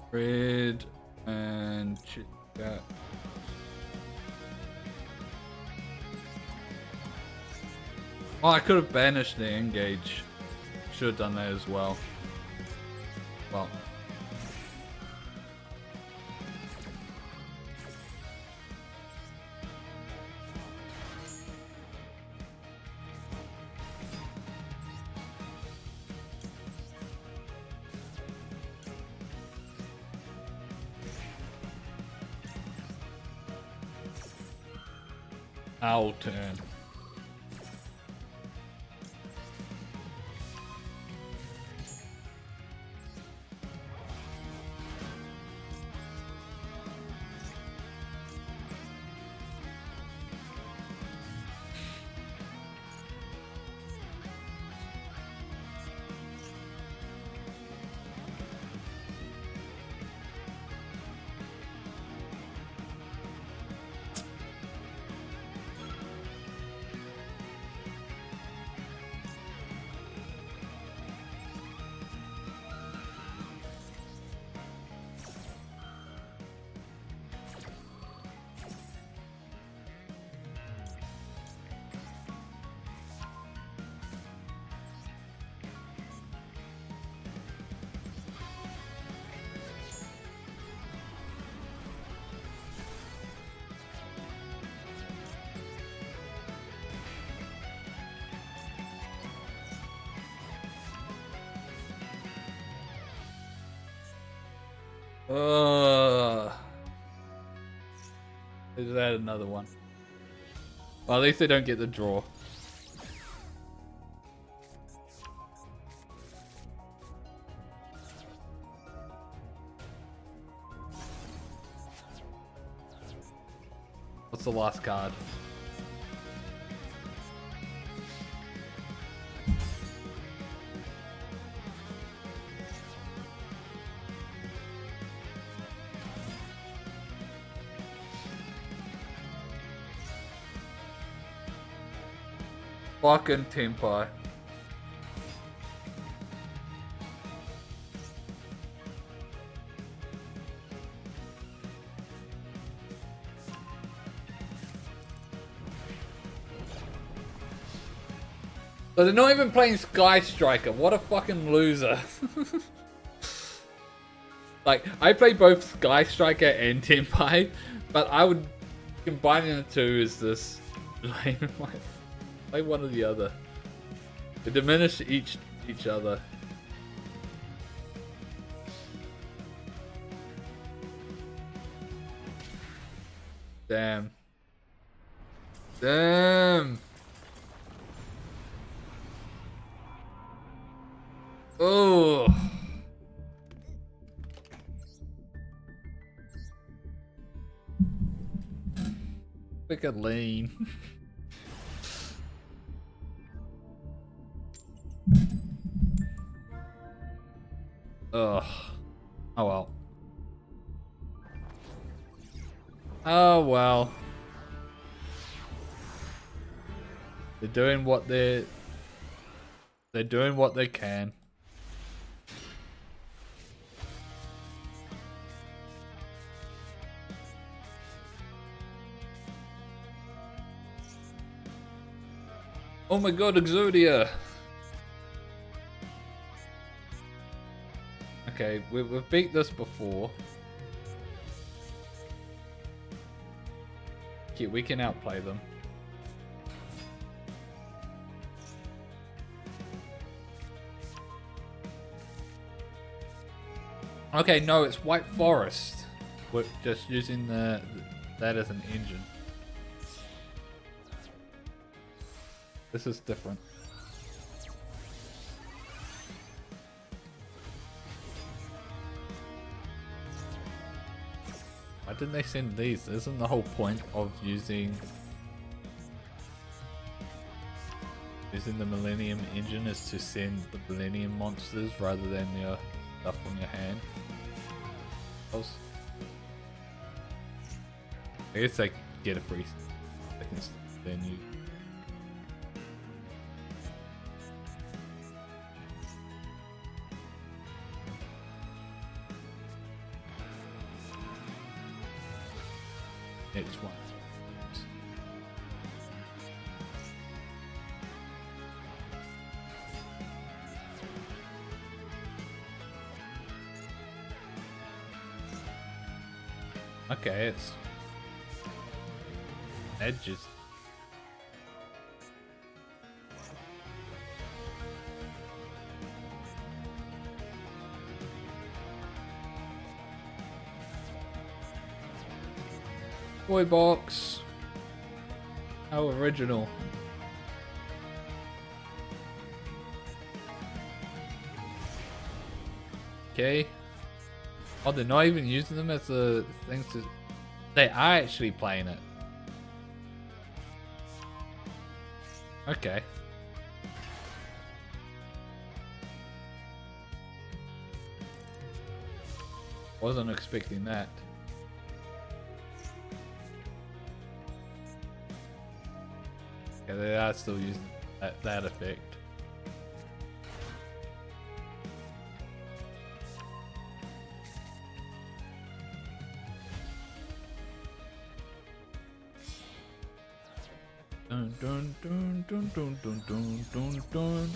Red and that. Oh, I could have banished the engage. Should have done that as well. Well. Our turn. They just add another one. Well, at least they don't get the draw. What's the last card? Fucking Tempai. So they're not even playing Sky Striker. What a fucking loser. Like, I play both Sky Striker and Tenpai, but I would combining the two is this lame. Play one or the other. They diminish each other. Damn. Damn. Oh. Pick a lane. Ugh. Oh well. Oh well. They're doing what they're doing what they can. Oh my god, Exodia! Okay, we've beat this before. Yeah, we can outplay them. Okay, no, it's White Forest. We're just using that as an engine. This is different. Why didn't they send these? Isn't the whole point of using the Millennium engine is to send the Millennium monsters rather than your stuff on your hand? I guess they get a free second then you. Next one. Okay, it's edges. Toy box. How original. Okay. Oh, they're not even using them as a thing to... They are actually playing it. Okay. Wasn't expecting that. Yeah, they are still using that effect. Dun dun dun dun dun dun dun dun dun.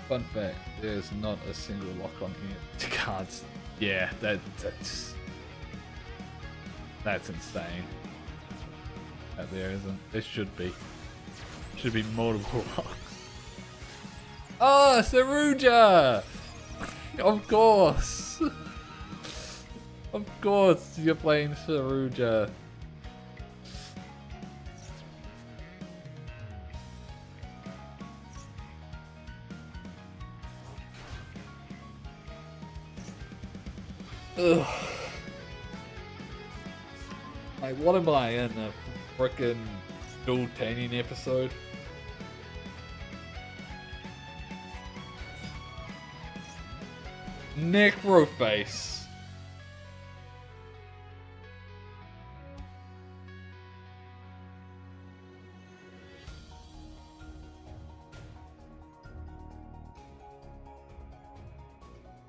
Fun fact, there's not a single lock on here. Cards. Yeah, that's insane. That there isn't. There should be. Should be multiple locks. Oh, Saruja! Of course! Of course you're playing Saruja. Ugh. Like, what am I in a frickin' dual tanning episode? Necroface.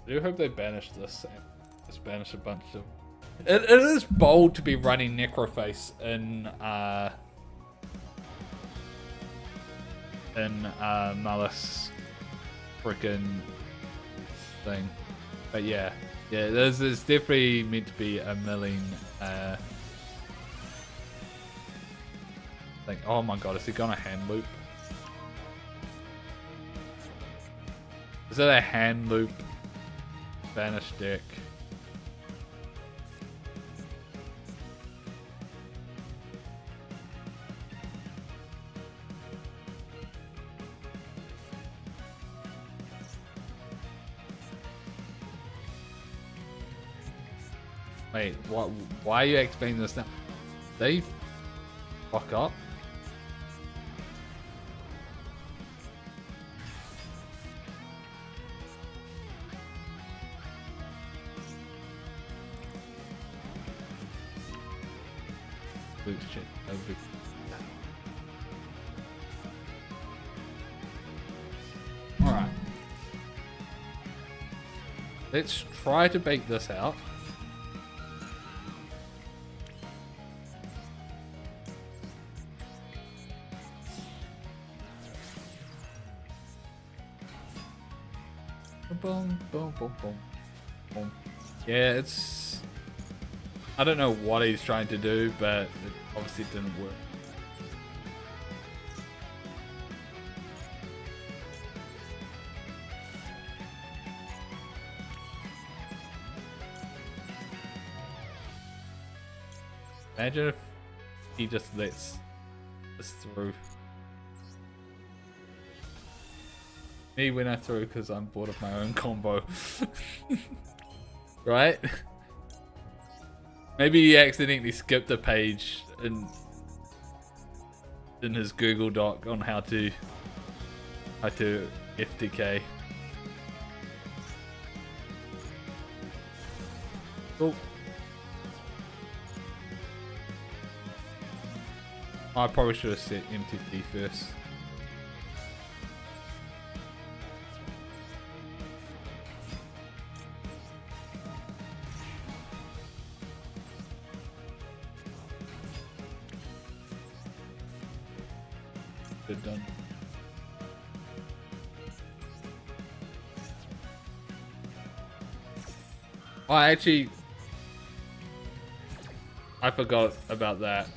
I do hope they banish this and just banish a bunch of... It is bold to be running Necroface in Maliss frickin' thing. But yeah, there's definitely meant to be a milling thing. Oh my god, is he gonna hand loop? Is that a hand loop banish deck? Wait, what? Why are you explaining this now? They fuck up? Shit. Alright. Let's try to bait this out. Boom, boom, boom, boom, boom. Yeah, it's... I don't know what he's trying to do, but it obviously didn't work. Imagine if he just lets this through. Me when I throw because I'm bored of my own combo. Right? Maybe he accidentally skipped a page in his Google Doc on how to FTK. Oh. I probably should have set MTT first. Good done. Oh, I forgot about that.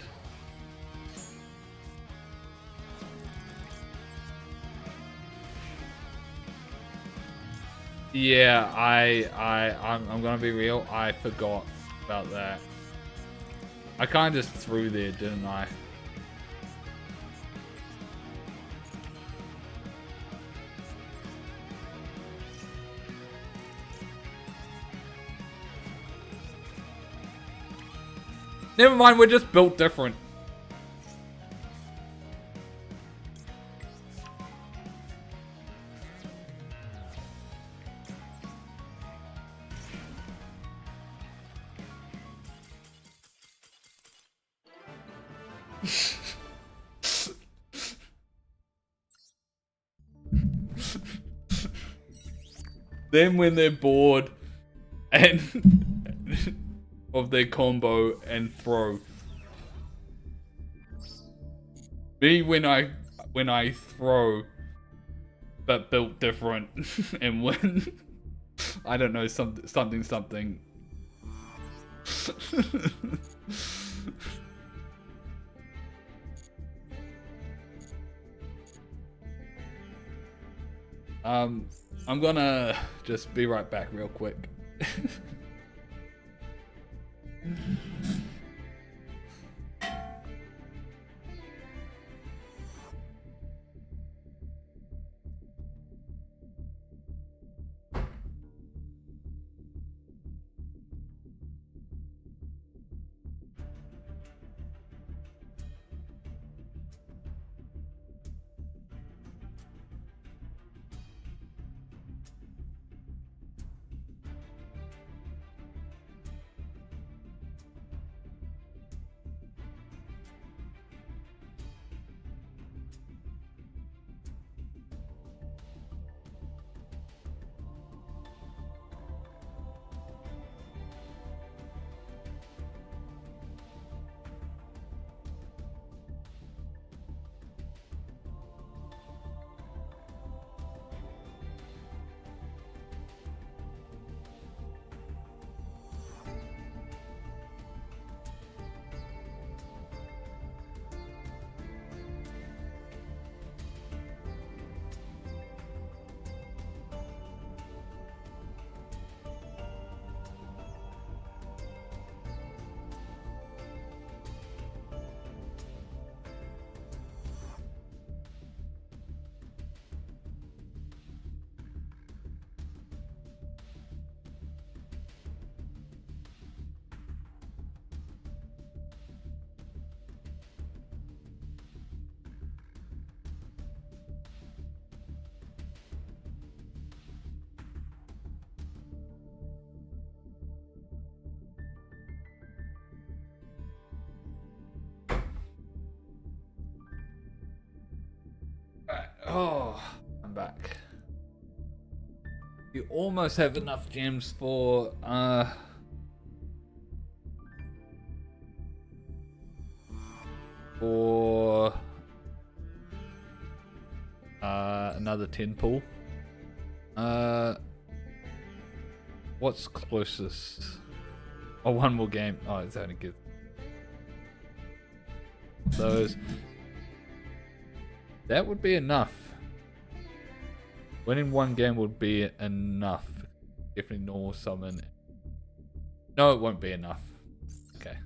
Yeah, I'm gonna be real. I forgot about that. I kind of just threw there, didn't I? Never mind, we're just built different. Then when they're bored and of their combo and throw. Me when I throw but built different and win. I don't know, something. I'm gonna just be right back real quick. Oh, I'm back. You almost have enough gems for another 10 pool. What's closest? Oh, one more game. Oh, it's only good. Those. That would be enough. Winning one game would be enough. Definitely normal summon. No, it won't be enough. Okay.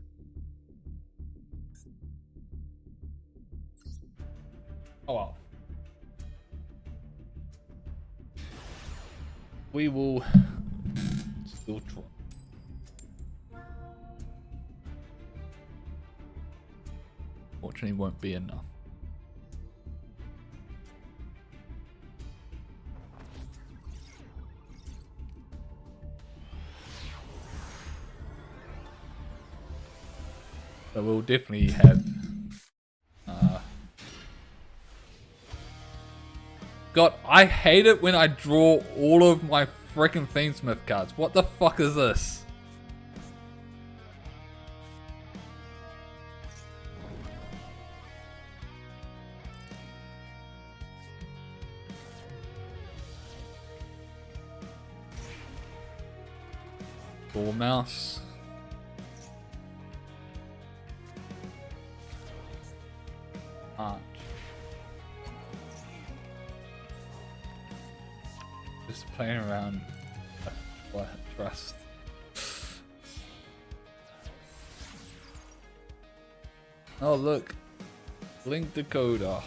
Oh well. We will still try. Fortunately, won't be enough. So we'll definitely have God, I hate it when I draw all of my freaking Themes-Smith cards. What the fuck is this? Mouse. Arch. Just playing around. Trust. Oh look, Link Decoder.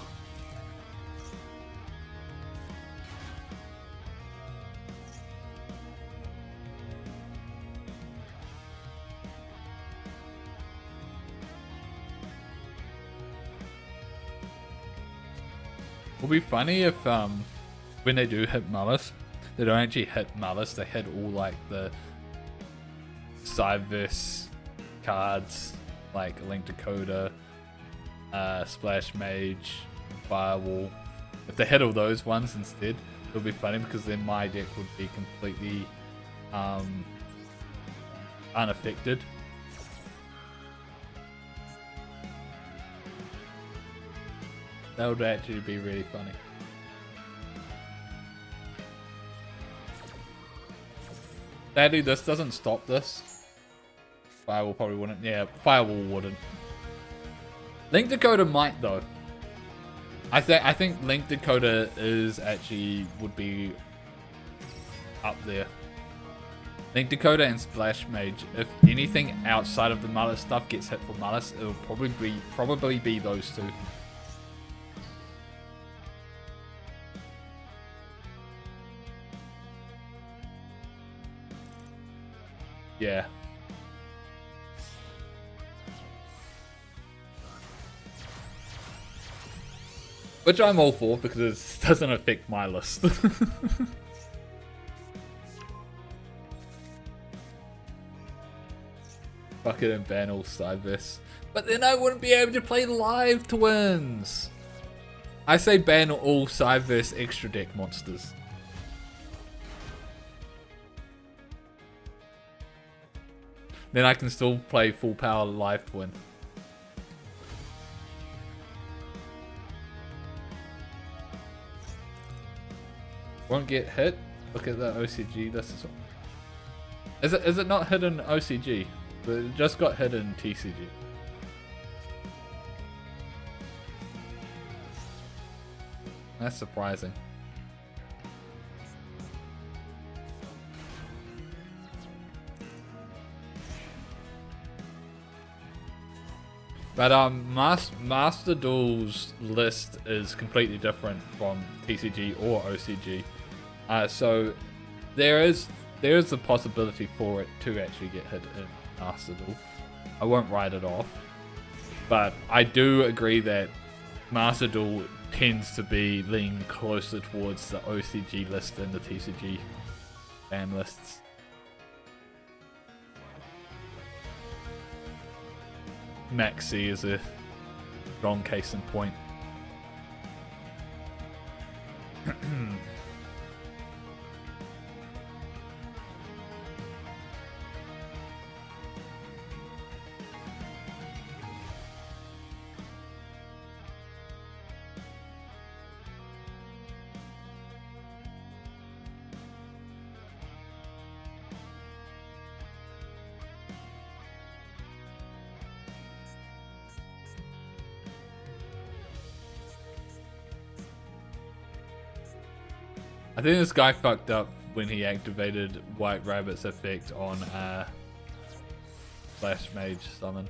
It'll be funny if when they do hit Maliss, they don't actually hit Maliss, they hit all like the Cyverse cards like Link Decoder, Splash Mage, Firewall. If they hit all those ones instead, it'll be funny because then my deck would be completely unaffected. That would actually be really funny. Sadly, this doesn't stop this. Firewall probably wouldn't. Yeah, Firewall wouldn't. Link Decoder might though. I think Link Decoder is actually would be up there. Link Decoder and Splash Mage. If anything outside of the Maliss stuff gets hit for Maliss, it'll probably be those two. Yeah. Which I'm all for because it doesn't affect my list. Fuck it and ban all Cyverse. But then I wouldn't be able to play live twins. I say ban all Cyverse extra deck monsters. Then I can still play full power live twin. Won't get hit. Look at the OCG. This is it not hit in OCG? But it just got hit in TCG. That's surprising. But Master Duel's list is completely different from TCG or OCG. So there is the possibility for it to actually get hit in Master Duel. I won't write it off. But I do agree that Master Duel tends to be leaning closer towards the OCG list than the TCG ban lists. Maxi is a strong case in point. I think this guy fucked up when he activated White Rabbit's effect on Flash Mage summon.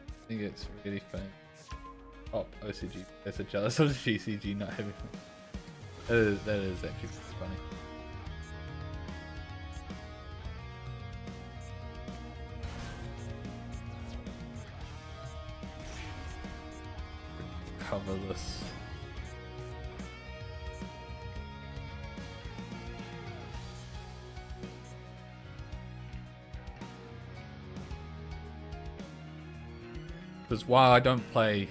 I think it's really funny. Oh, OCG. That's a jealous of the GCG not having. That is actually funny. Cover this. Because while I don't play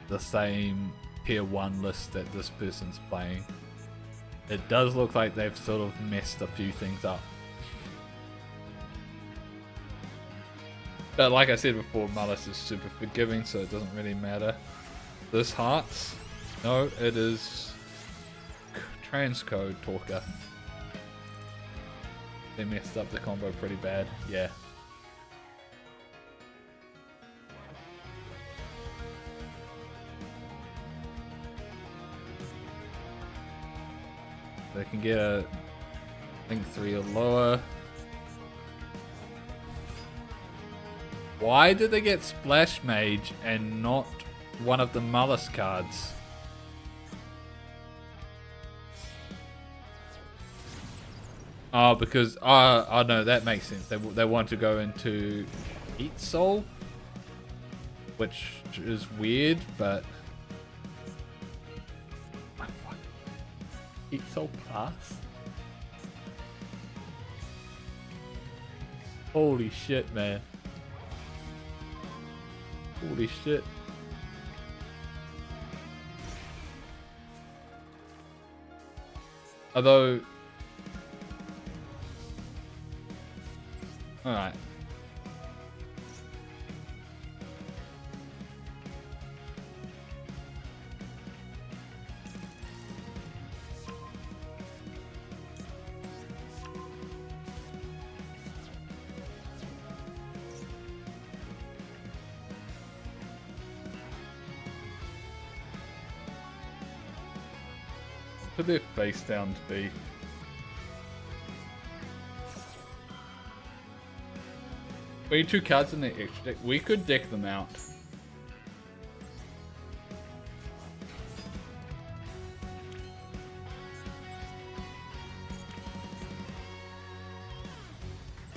the same tier 1 list that this person's playing, it does look like they've sort of messed a few things up. But like I said before, Maliss is super forgiving, so it doesn't really matter. This hearts? No, it is transcode talker. They messed up the combo pretty bad, yeah. They can get a, I think 3 or lower. Why did they get Splash Mage and not one of the Maliss cards? Oh, because oh no, that makes sense. They want to go into Heat Soul, which is weird, but Heat Soul pass. Holy shit, man. Holy shit. Although... Alright. Put their face down to be. We need 2 cards in the extra deck. We could deck them out.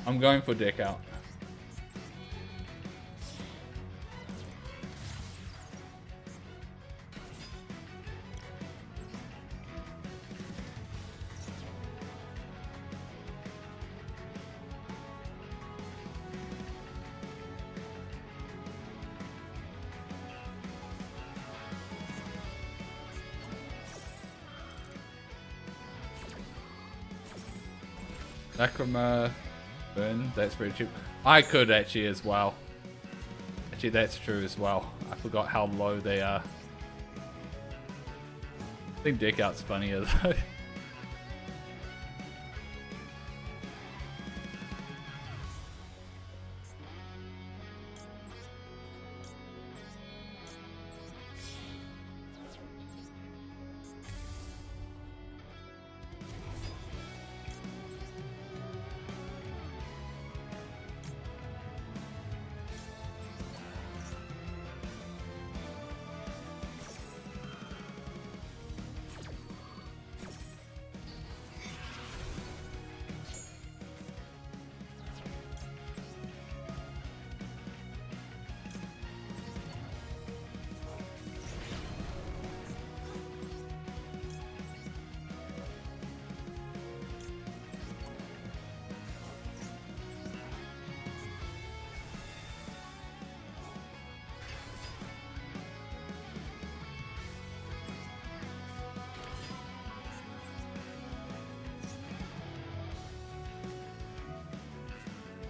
I'm going for deck out. Lacrima, burn, that's pretty cheap. I could actually as well. Actually, that's true as well. I forgot how low they are. I think deck out's funnier though.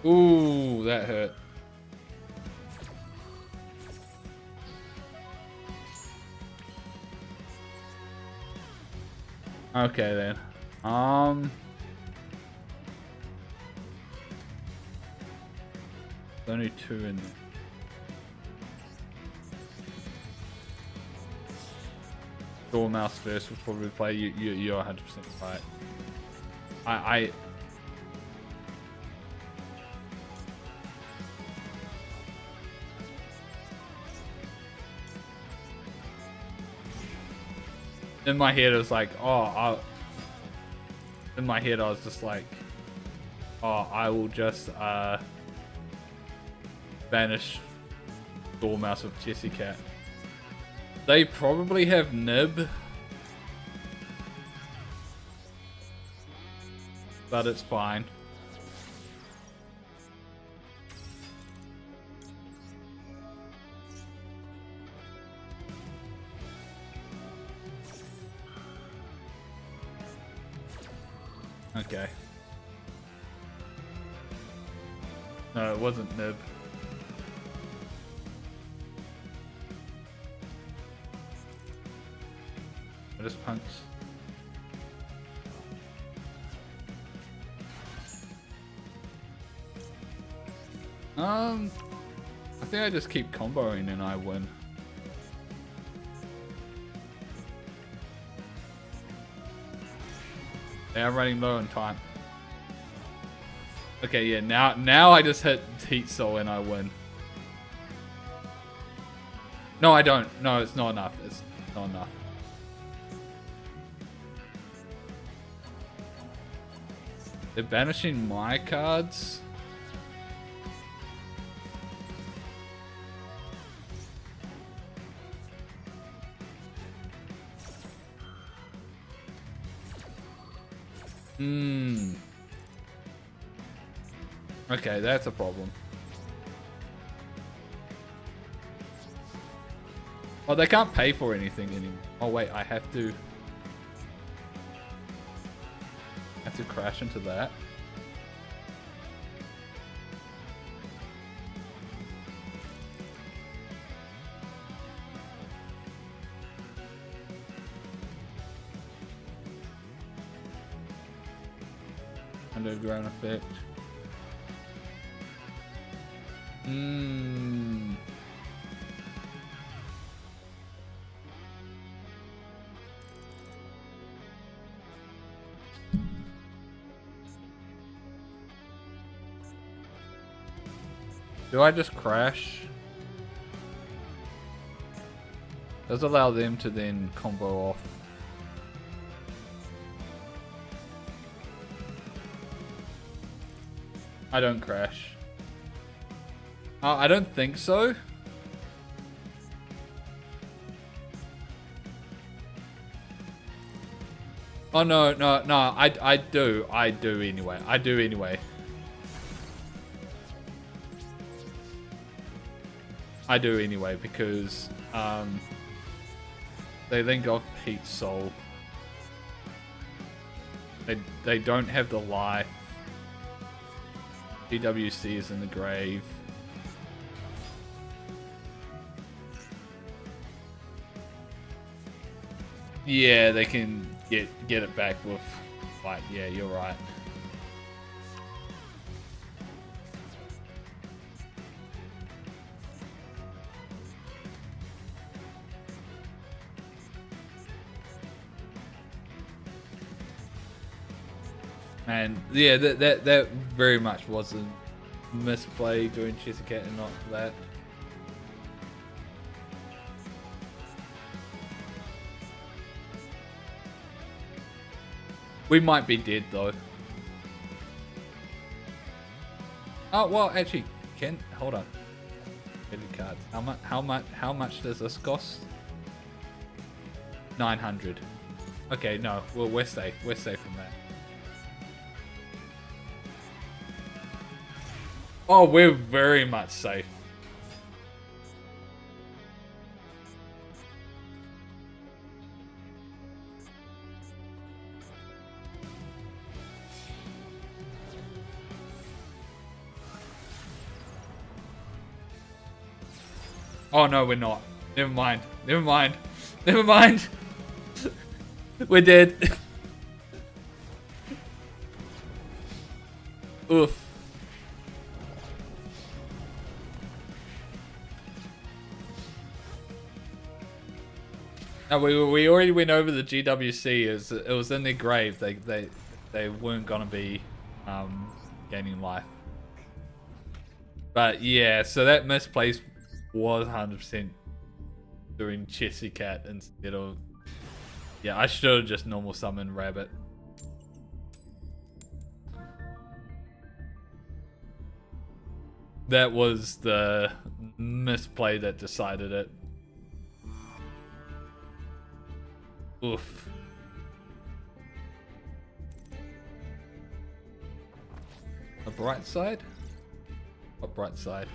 Ooh, that hurt. Okay then. There's only 2 in there. Mouse first will probably play. You're 100% right. I in my head, it was like, in my head, I was just like, I will just banish Dormouse with Jessie Cat. They probably have Nib, but it's fine. Okay. No, it wasn't Nib. I just punched. I think I just keep comboing and I win. Yeah, I'm running low on time. Okay, yeah, now I just hit Heat Soul and I win. No, I don't. No, it's not enough. It's not enough. They're banishing my cards. Okay, that's a problem. Oh, they can't pay for anything anymore. Oh wait, I have to crash into that. Underground effect. Do I just crash? Does allow them to then combo off. I don't crash. I don't think so. Oh no, I do anyway. I do anyway. I do anyway because they link off Heat Soul. They don't have the life. PWC is in the grave. Yeah, they can get it back with, like, yeah, you're right. And yeah, that very much was a misplay doing Jessie and not that. We might be dead though. Oh well, actually, hold on. Credit cards. How much does this cost? 900. Okay, no, well we're safe. We're safe from that. Oh, we're very much safe. Oh no, we're not. Never mind. Never mind. Never mind. We're dead. Oof. No, we already went over the GWC. It was in their grave. They weren't gonna be gaining life. But yeah, so that misplace was 100% doing Chessy Cat instead of... Yeah, I should have just normal summoned Rabbit. That was the misplay that decided it. Oof. A bright side? What bright side?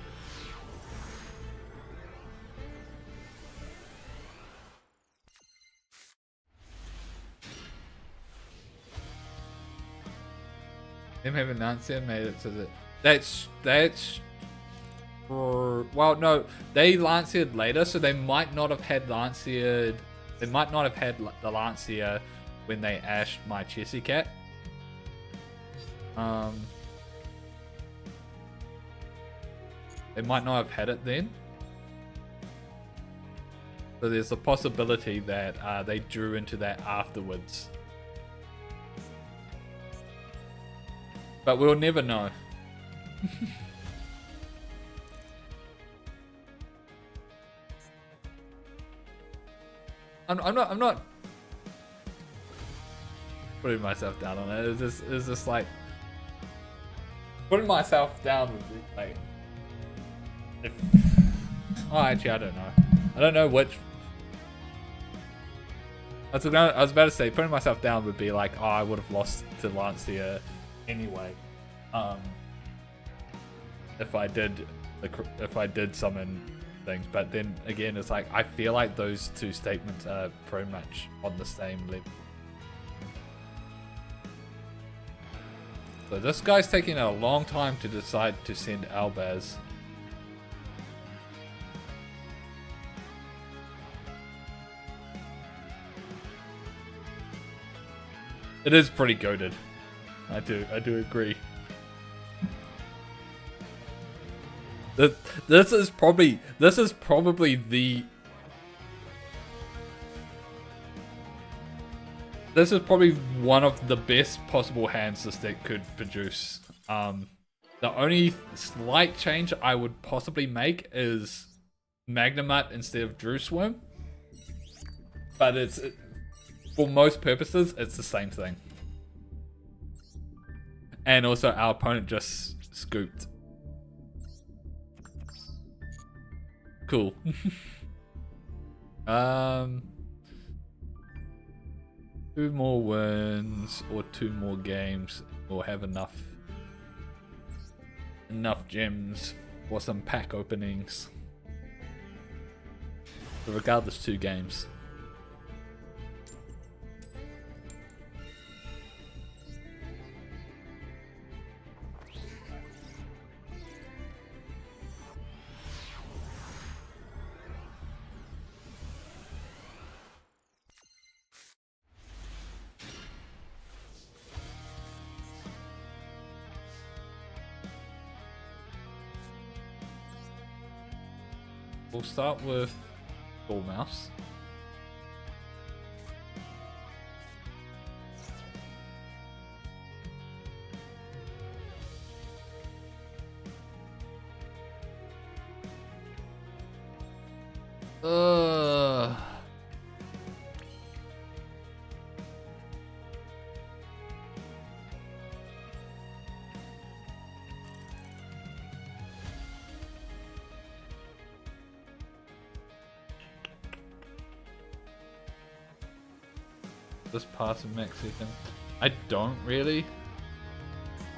Them have announced it, made it to the... That's... Well, no, they Lanciered later, so they might not have had Lanciered... They might not have had the Lancier when they ashed my Chessy Cat. They might not have had it then. So there's a possibility that they drew into that afterwards. But we'll never know. I'm not putting myself down on it. It's just like putting myself down would be like oh, actually I don't know. I don't know which. I was about to say putting myself down would be like, oh, I would have lost to Lancia anyway. If I did summon things, but then again, it's like I feel like those two statements are pretty much on the same level. So this guy's taking a long time to decide to send Albaz. It is pretty goated. I do agree. This is probably the... This is probably one of the best possible hands this deck could produce. The only slight change I would possibly make is Magnemite instead of Drew Swarm. But for most purposes, it's the same thing. And also our opponent just scooped. Cool. 2 more wins or 2 more games. We'll have enough gems for some pack openings. But regardless, 2 games. We'll start with Dormouse. This pass of Mexican. I don't really.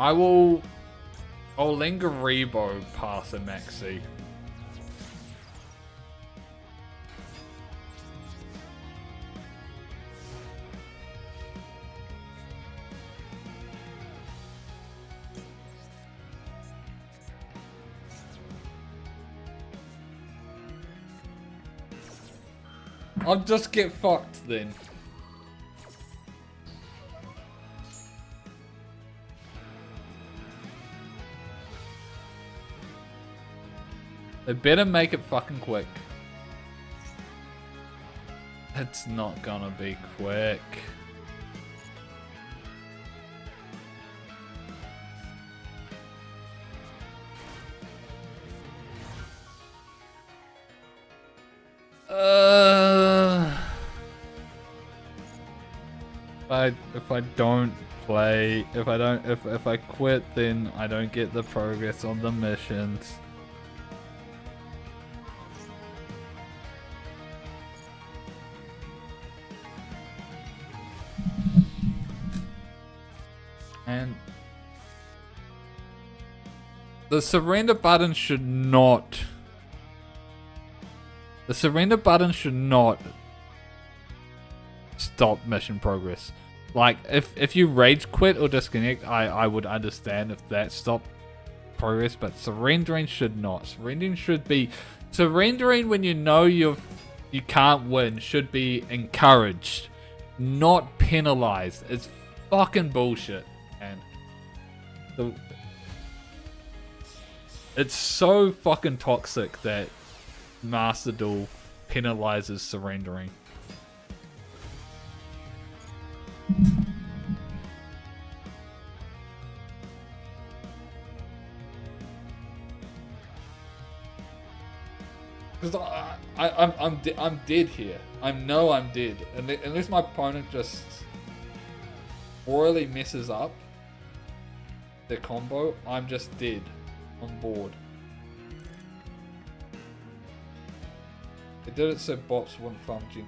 I'll linger Rebo pass a Maxi. I'll just get fucked then. They better make it fucking quick. It's not gonna be quick. If I don't play, if I quit, then I don't get the progress on the missions. And the surrender button should not. The surrender button should not stop mission progress. Like, if you rage quit or disconnect, I would understand if that stopped progress, but surrendering should not. Surrendering when you know you can't win should be encouraged, not penalized. It's fucking bullshit, man. It's so fucking toxic that Master Duel penalizes surrendering. Because I'm dead here. I know I'm dead. Unless my opponent just royally messes up their combo, I'm just dead on board. They did it so bots wouldn't farm Jing.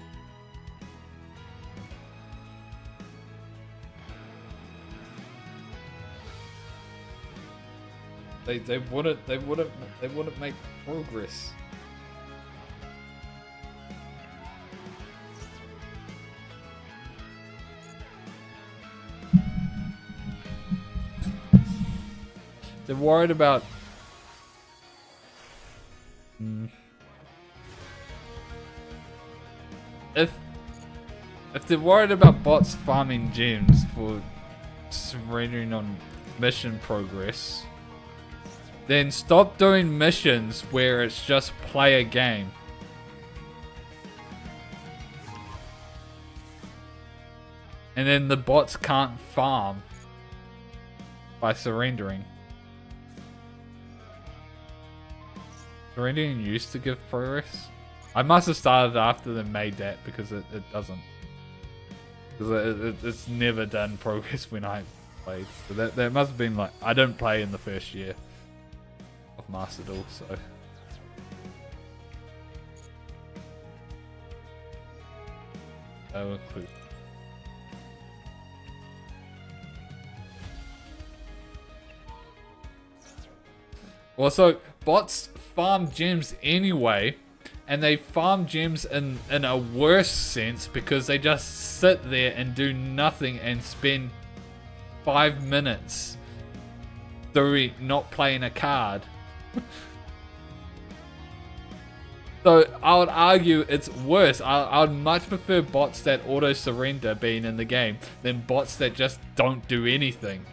They wouldn't make progress. They're worried about if they're worried about bots farming gems for surrendering on mission progress, then stop doing missions where it's just play a game. And then the bots can't farm by surrendering. Surrendering used to give progress. I must have started after they made that because it doesn't. Because it's never done progress when I played. So that must have been like, I didn't play in the first year of Master Duel, so. Oh, cool. Also, bots farm gems anyway, and they farm gems in a worse sense because they just sit there and do nothing and spend 5 minutes not playing a card. So I would argue it's worse. I would much prefer bots that auto surrender being in the game than bots that just don't do anything.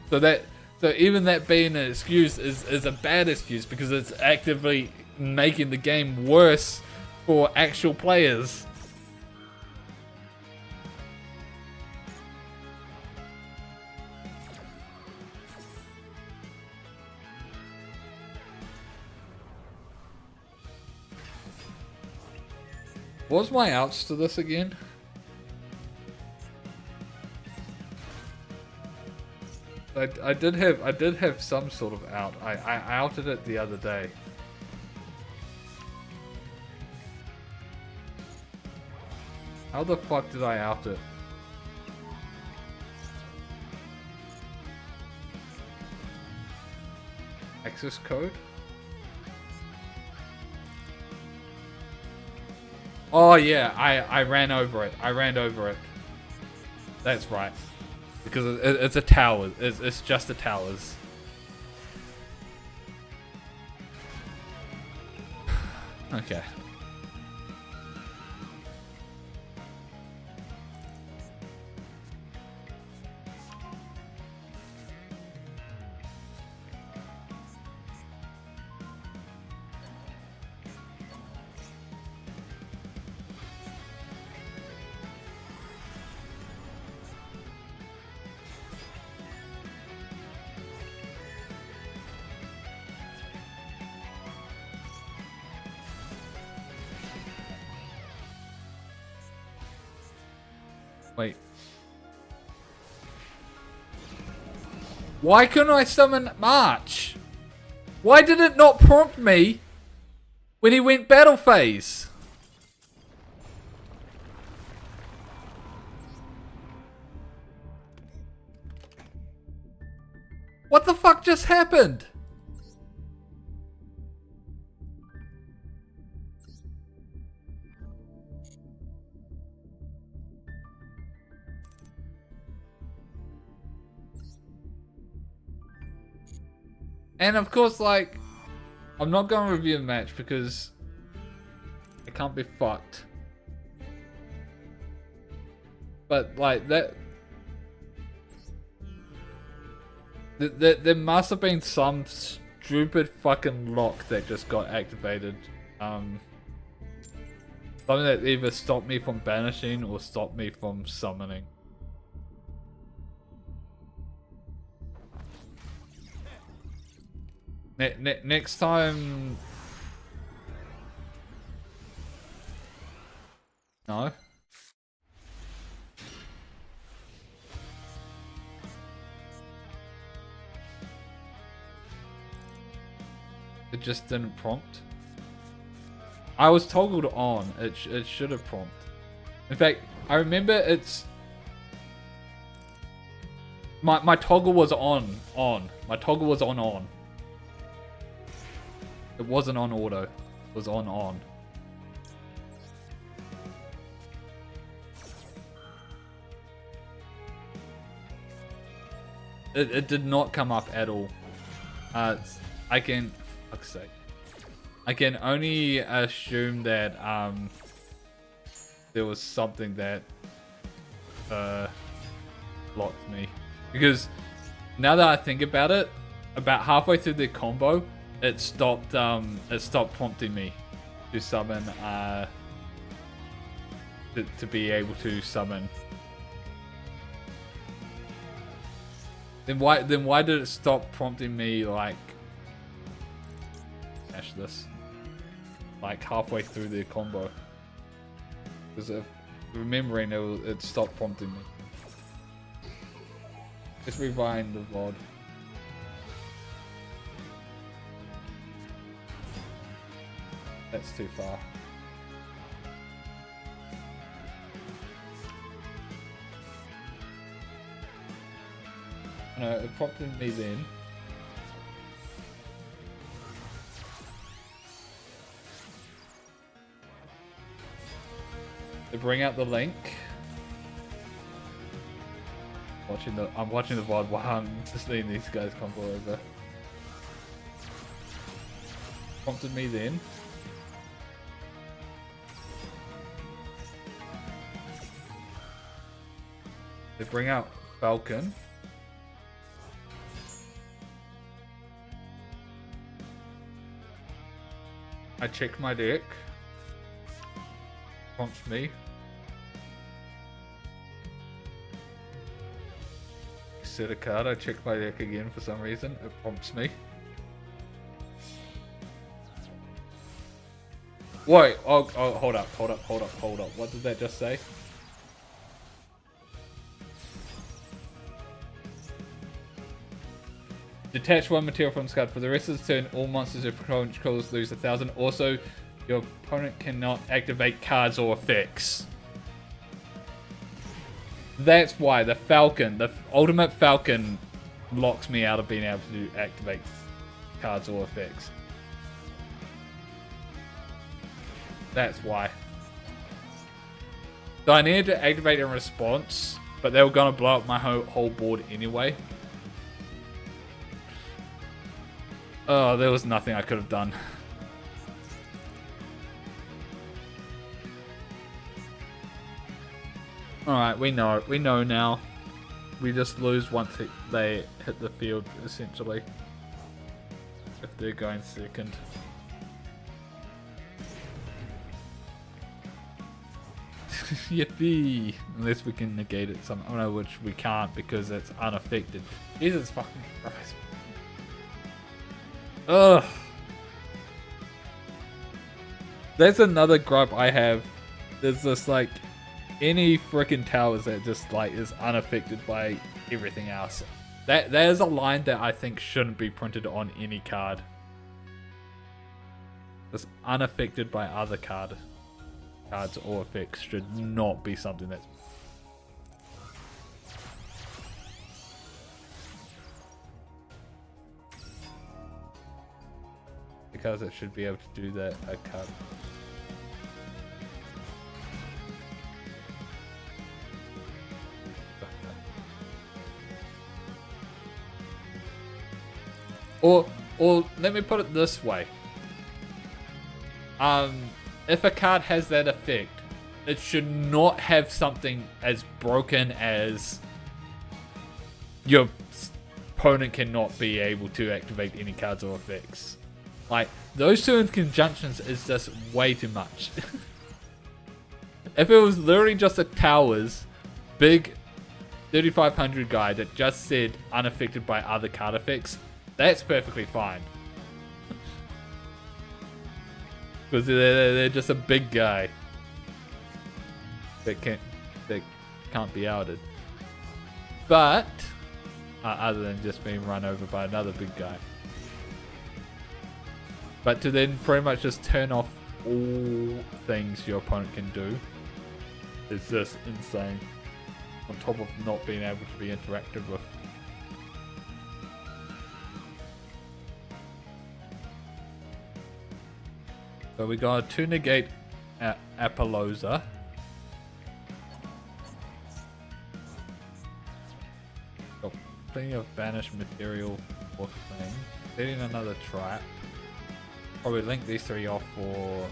So even that being an excuse is a bad excuse because it's actively making the game worse for actual players. What's my outs to this again? I did have some sort of out. I outed it the other day. How the fuck did I out it? Access code? Oh yeah, I ran over it. I ran over it. That's right. Because it's a tower. It's just the towers. Okay. Wait. Why couldn't I summon March? Why did it not prompt me when he went battle phase? What the fuck just happened? And of course, like, I'm not going to review the match because it can't be fucked. But like that, there must have been some stupid fucking lock that just got activated. Something that either stopped me from banishing or stopped me from summoning. Next time... No? It just didn't prompt? I was toggled on. It should have prompted. In fact, I remember it's... My toggle was on. My toggle was on. It wasn't on auto. It was on. It did not come up at all. I can... Fuck's sake. I can only assume that there was something that blocked me. Because now that I think about it, about halfway through the combo, it stopped prompting me to summon to be able to summon. Then why did it stop prompting me, like, smash this, like halfway through the combo? Because if remembering it stopped prompting me. Let's rewind the VOD. That's too far. No, it prompted me then. To bring out the link. I'm watching the VOD while I'm just letting these guys combo over. Prompted me then. They bring out Falcon. I check my deck. Prompts me. Set a card. I check my deck again for some reason. It prompts me. Wait. Oh, hold up. What did that just say? Detach one material from the card. For the rest of the turn, all monsters your opponent controls lose 1,000. Also, your opponent cannot activate cards or effects. That's why the Falcon, the ultimate Falcon, locks me out of being able to activate cards or effects. That's why. So I needed to activate in response, but they were going to blow up my whole board anyway. Oh, there was nothing I could have done. Alright, we know now. We just lose once they hit the field, essentially. If they're going second. Yippee! Unless we can negate it somehow, no, which we can't because it's unaffected. Jesus fucking Christ. Ugh. That's another gripe I have. There's just like any freaking towers that just like is unaffected by everything else. That is a line that I think shouldn't be printed on any card. Just unaffected by other cards or effects should not be something that's... Because it should be able to do that, a card. Or let me put it this way. If a card has that effect, it should not have something as broken as your opponent cannot be able to activate any cards or effects. Like, those two in conjunctions is just way too much. If it was literally just a towers, big 3500 guy that just said unaffected by other card effects, that's perfectly fine. Because they're just a big guy that can't be outed. But other than just being run over by another big guy. But to then pretty much just turn off all things your opponent can do is just insane. On top of not being able to be interactive with. So we got 2 negate Appaloosa. Got plenty of banished material for thing. Setting another trap. Probably link these 3 off for...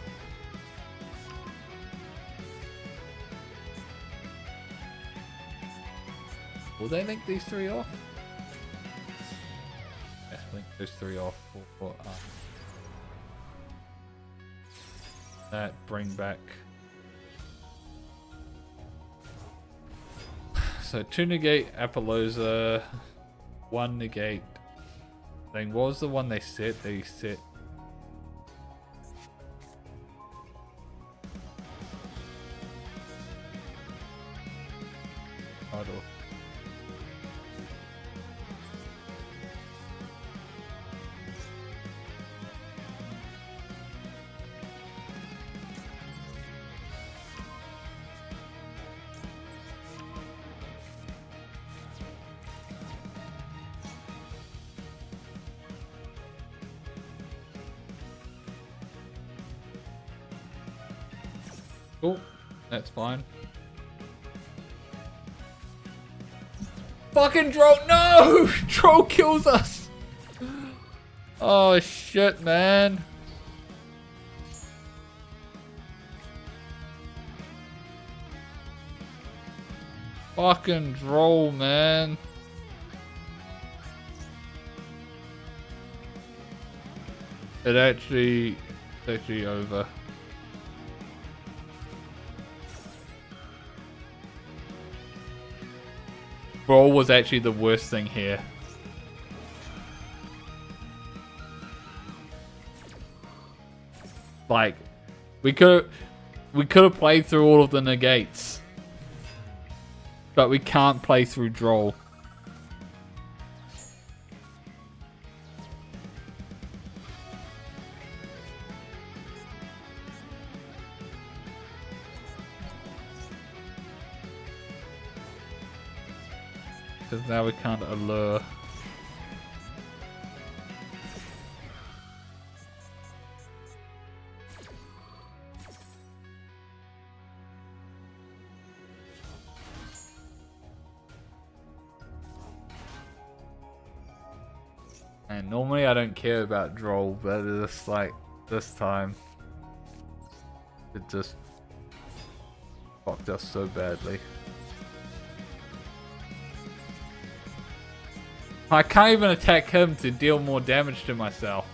Will they link these 3 off? Yeah, link those 3 off for that, bring back. So 2 negate Appaloosa, 1 negate thing. What was the one they set? They set idle. Cool, that's fine. Fucking Droll, no! Droll kills us! Oh shit, man. Fucking Droll, man. It's actually over. Brawl was actually the worst thing here. Like, we could have played through all of the negates, but we can't play through Droll. Because now we can't allure. And normally I don't care about Droll, but it's like this time it just fucked us so badly. I can't even attack him to deal more damage to myself.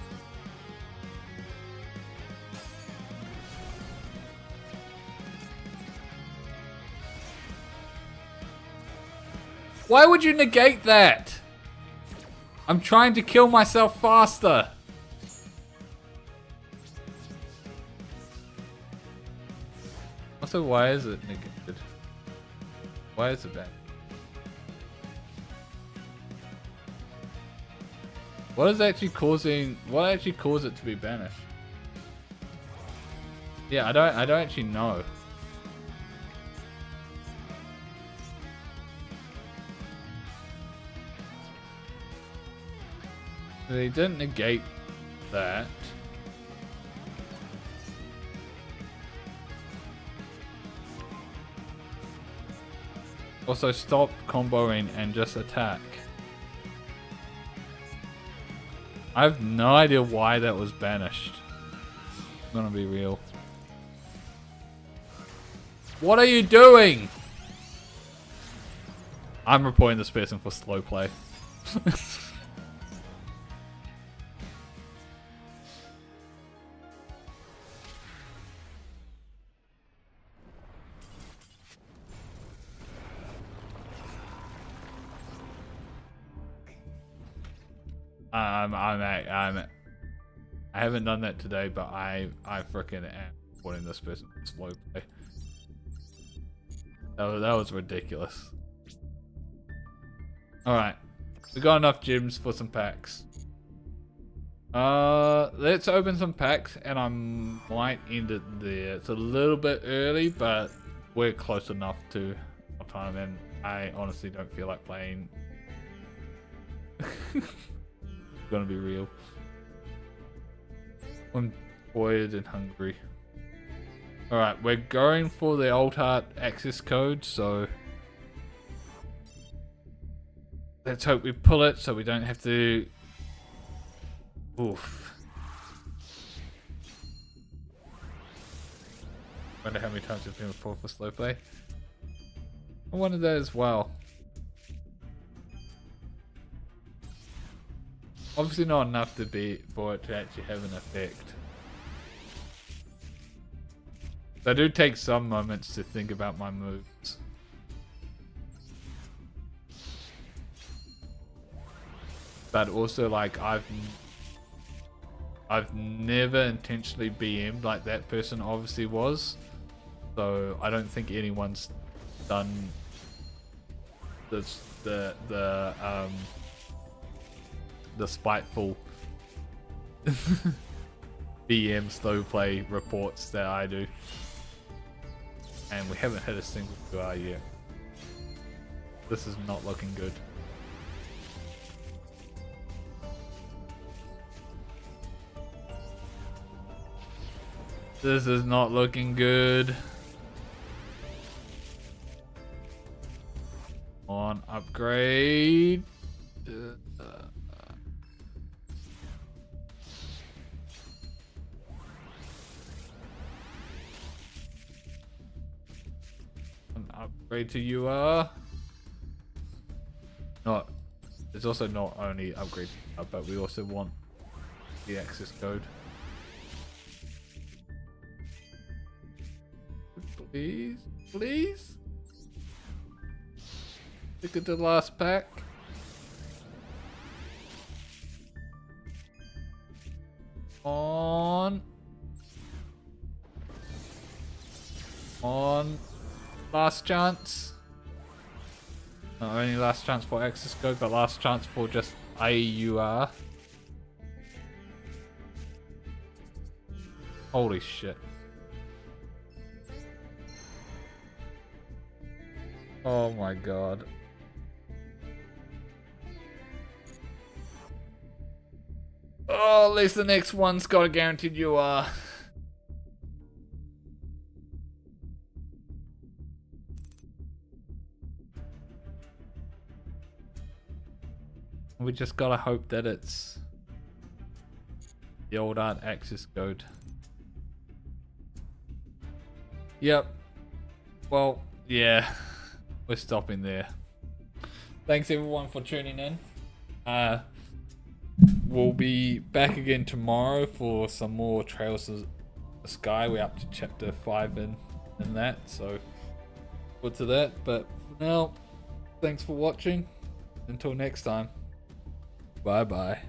Why would you negate that? I'm trying to kill myself faster. Also, why is it negated? Why is it bad? What is actually causing? What actually caused it to be banished? Yeah, I don't actually know. They didn't negate that. Also, stop comboing and just attack. I have no idea why that was banished. I'm gonna be real. What are you doing? I'm reporting this person for slow play. I haven't done that today, but I freaking am putting this person in slow play. That was ridiculous. Alright. We got enough gems for some packs. Let's open some packs and I might end it there. It's a little bit early, but we're close enough to our time and I honestly don't feel like playing. Gonna be real. I'm tired and hungry. Alright, we're going for the Old Heart access code, so let's hope we pull it so we don't have to. Oof. Wonder how many times we've been pulled for slow play. I wonder that as well. Obviously not enough to be for it to actually have an effect. I do take some moments to think about my moves. But also like I've never intentionally BM'd like that person obviously was. So I don't think anyone's done this the spiteful BM slow play reports that I do. And we haven't had a single QR yet. This is not looking good. This is not looking good. On upgrade. Upgrade to UR. Not. It's also not only upgrade, but we also want the access code. Please, please. Look at the last pack. On. Last chance. Not only last chance for access code, but last chance for just AUR. Holy shit. Oh my god. Oh, at least the next one's got a guaranteed UR. We just gotta hope that it's the old art access code. Yep. Well, yeah. We're stopping there. Thanks everyone for tuning in. We'll be back again tomorrow for some more Trails of the Sky. We're up to chapter 5 in that, so forward to that. But for now, thanks for watching. Until next time, bye bye.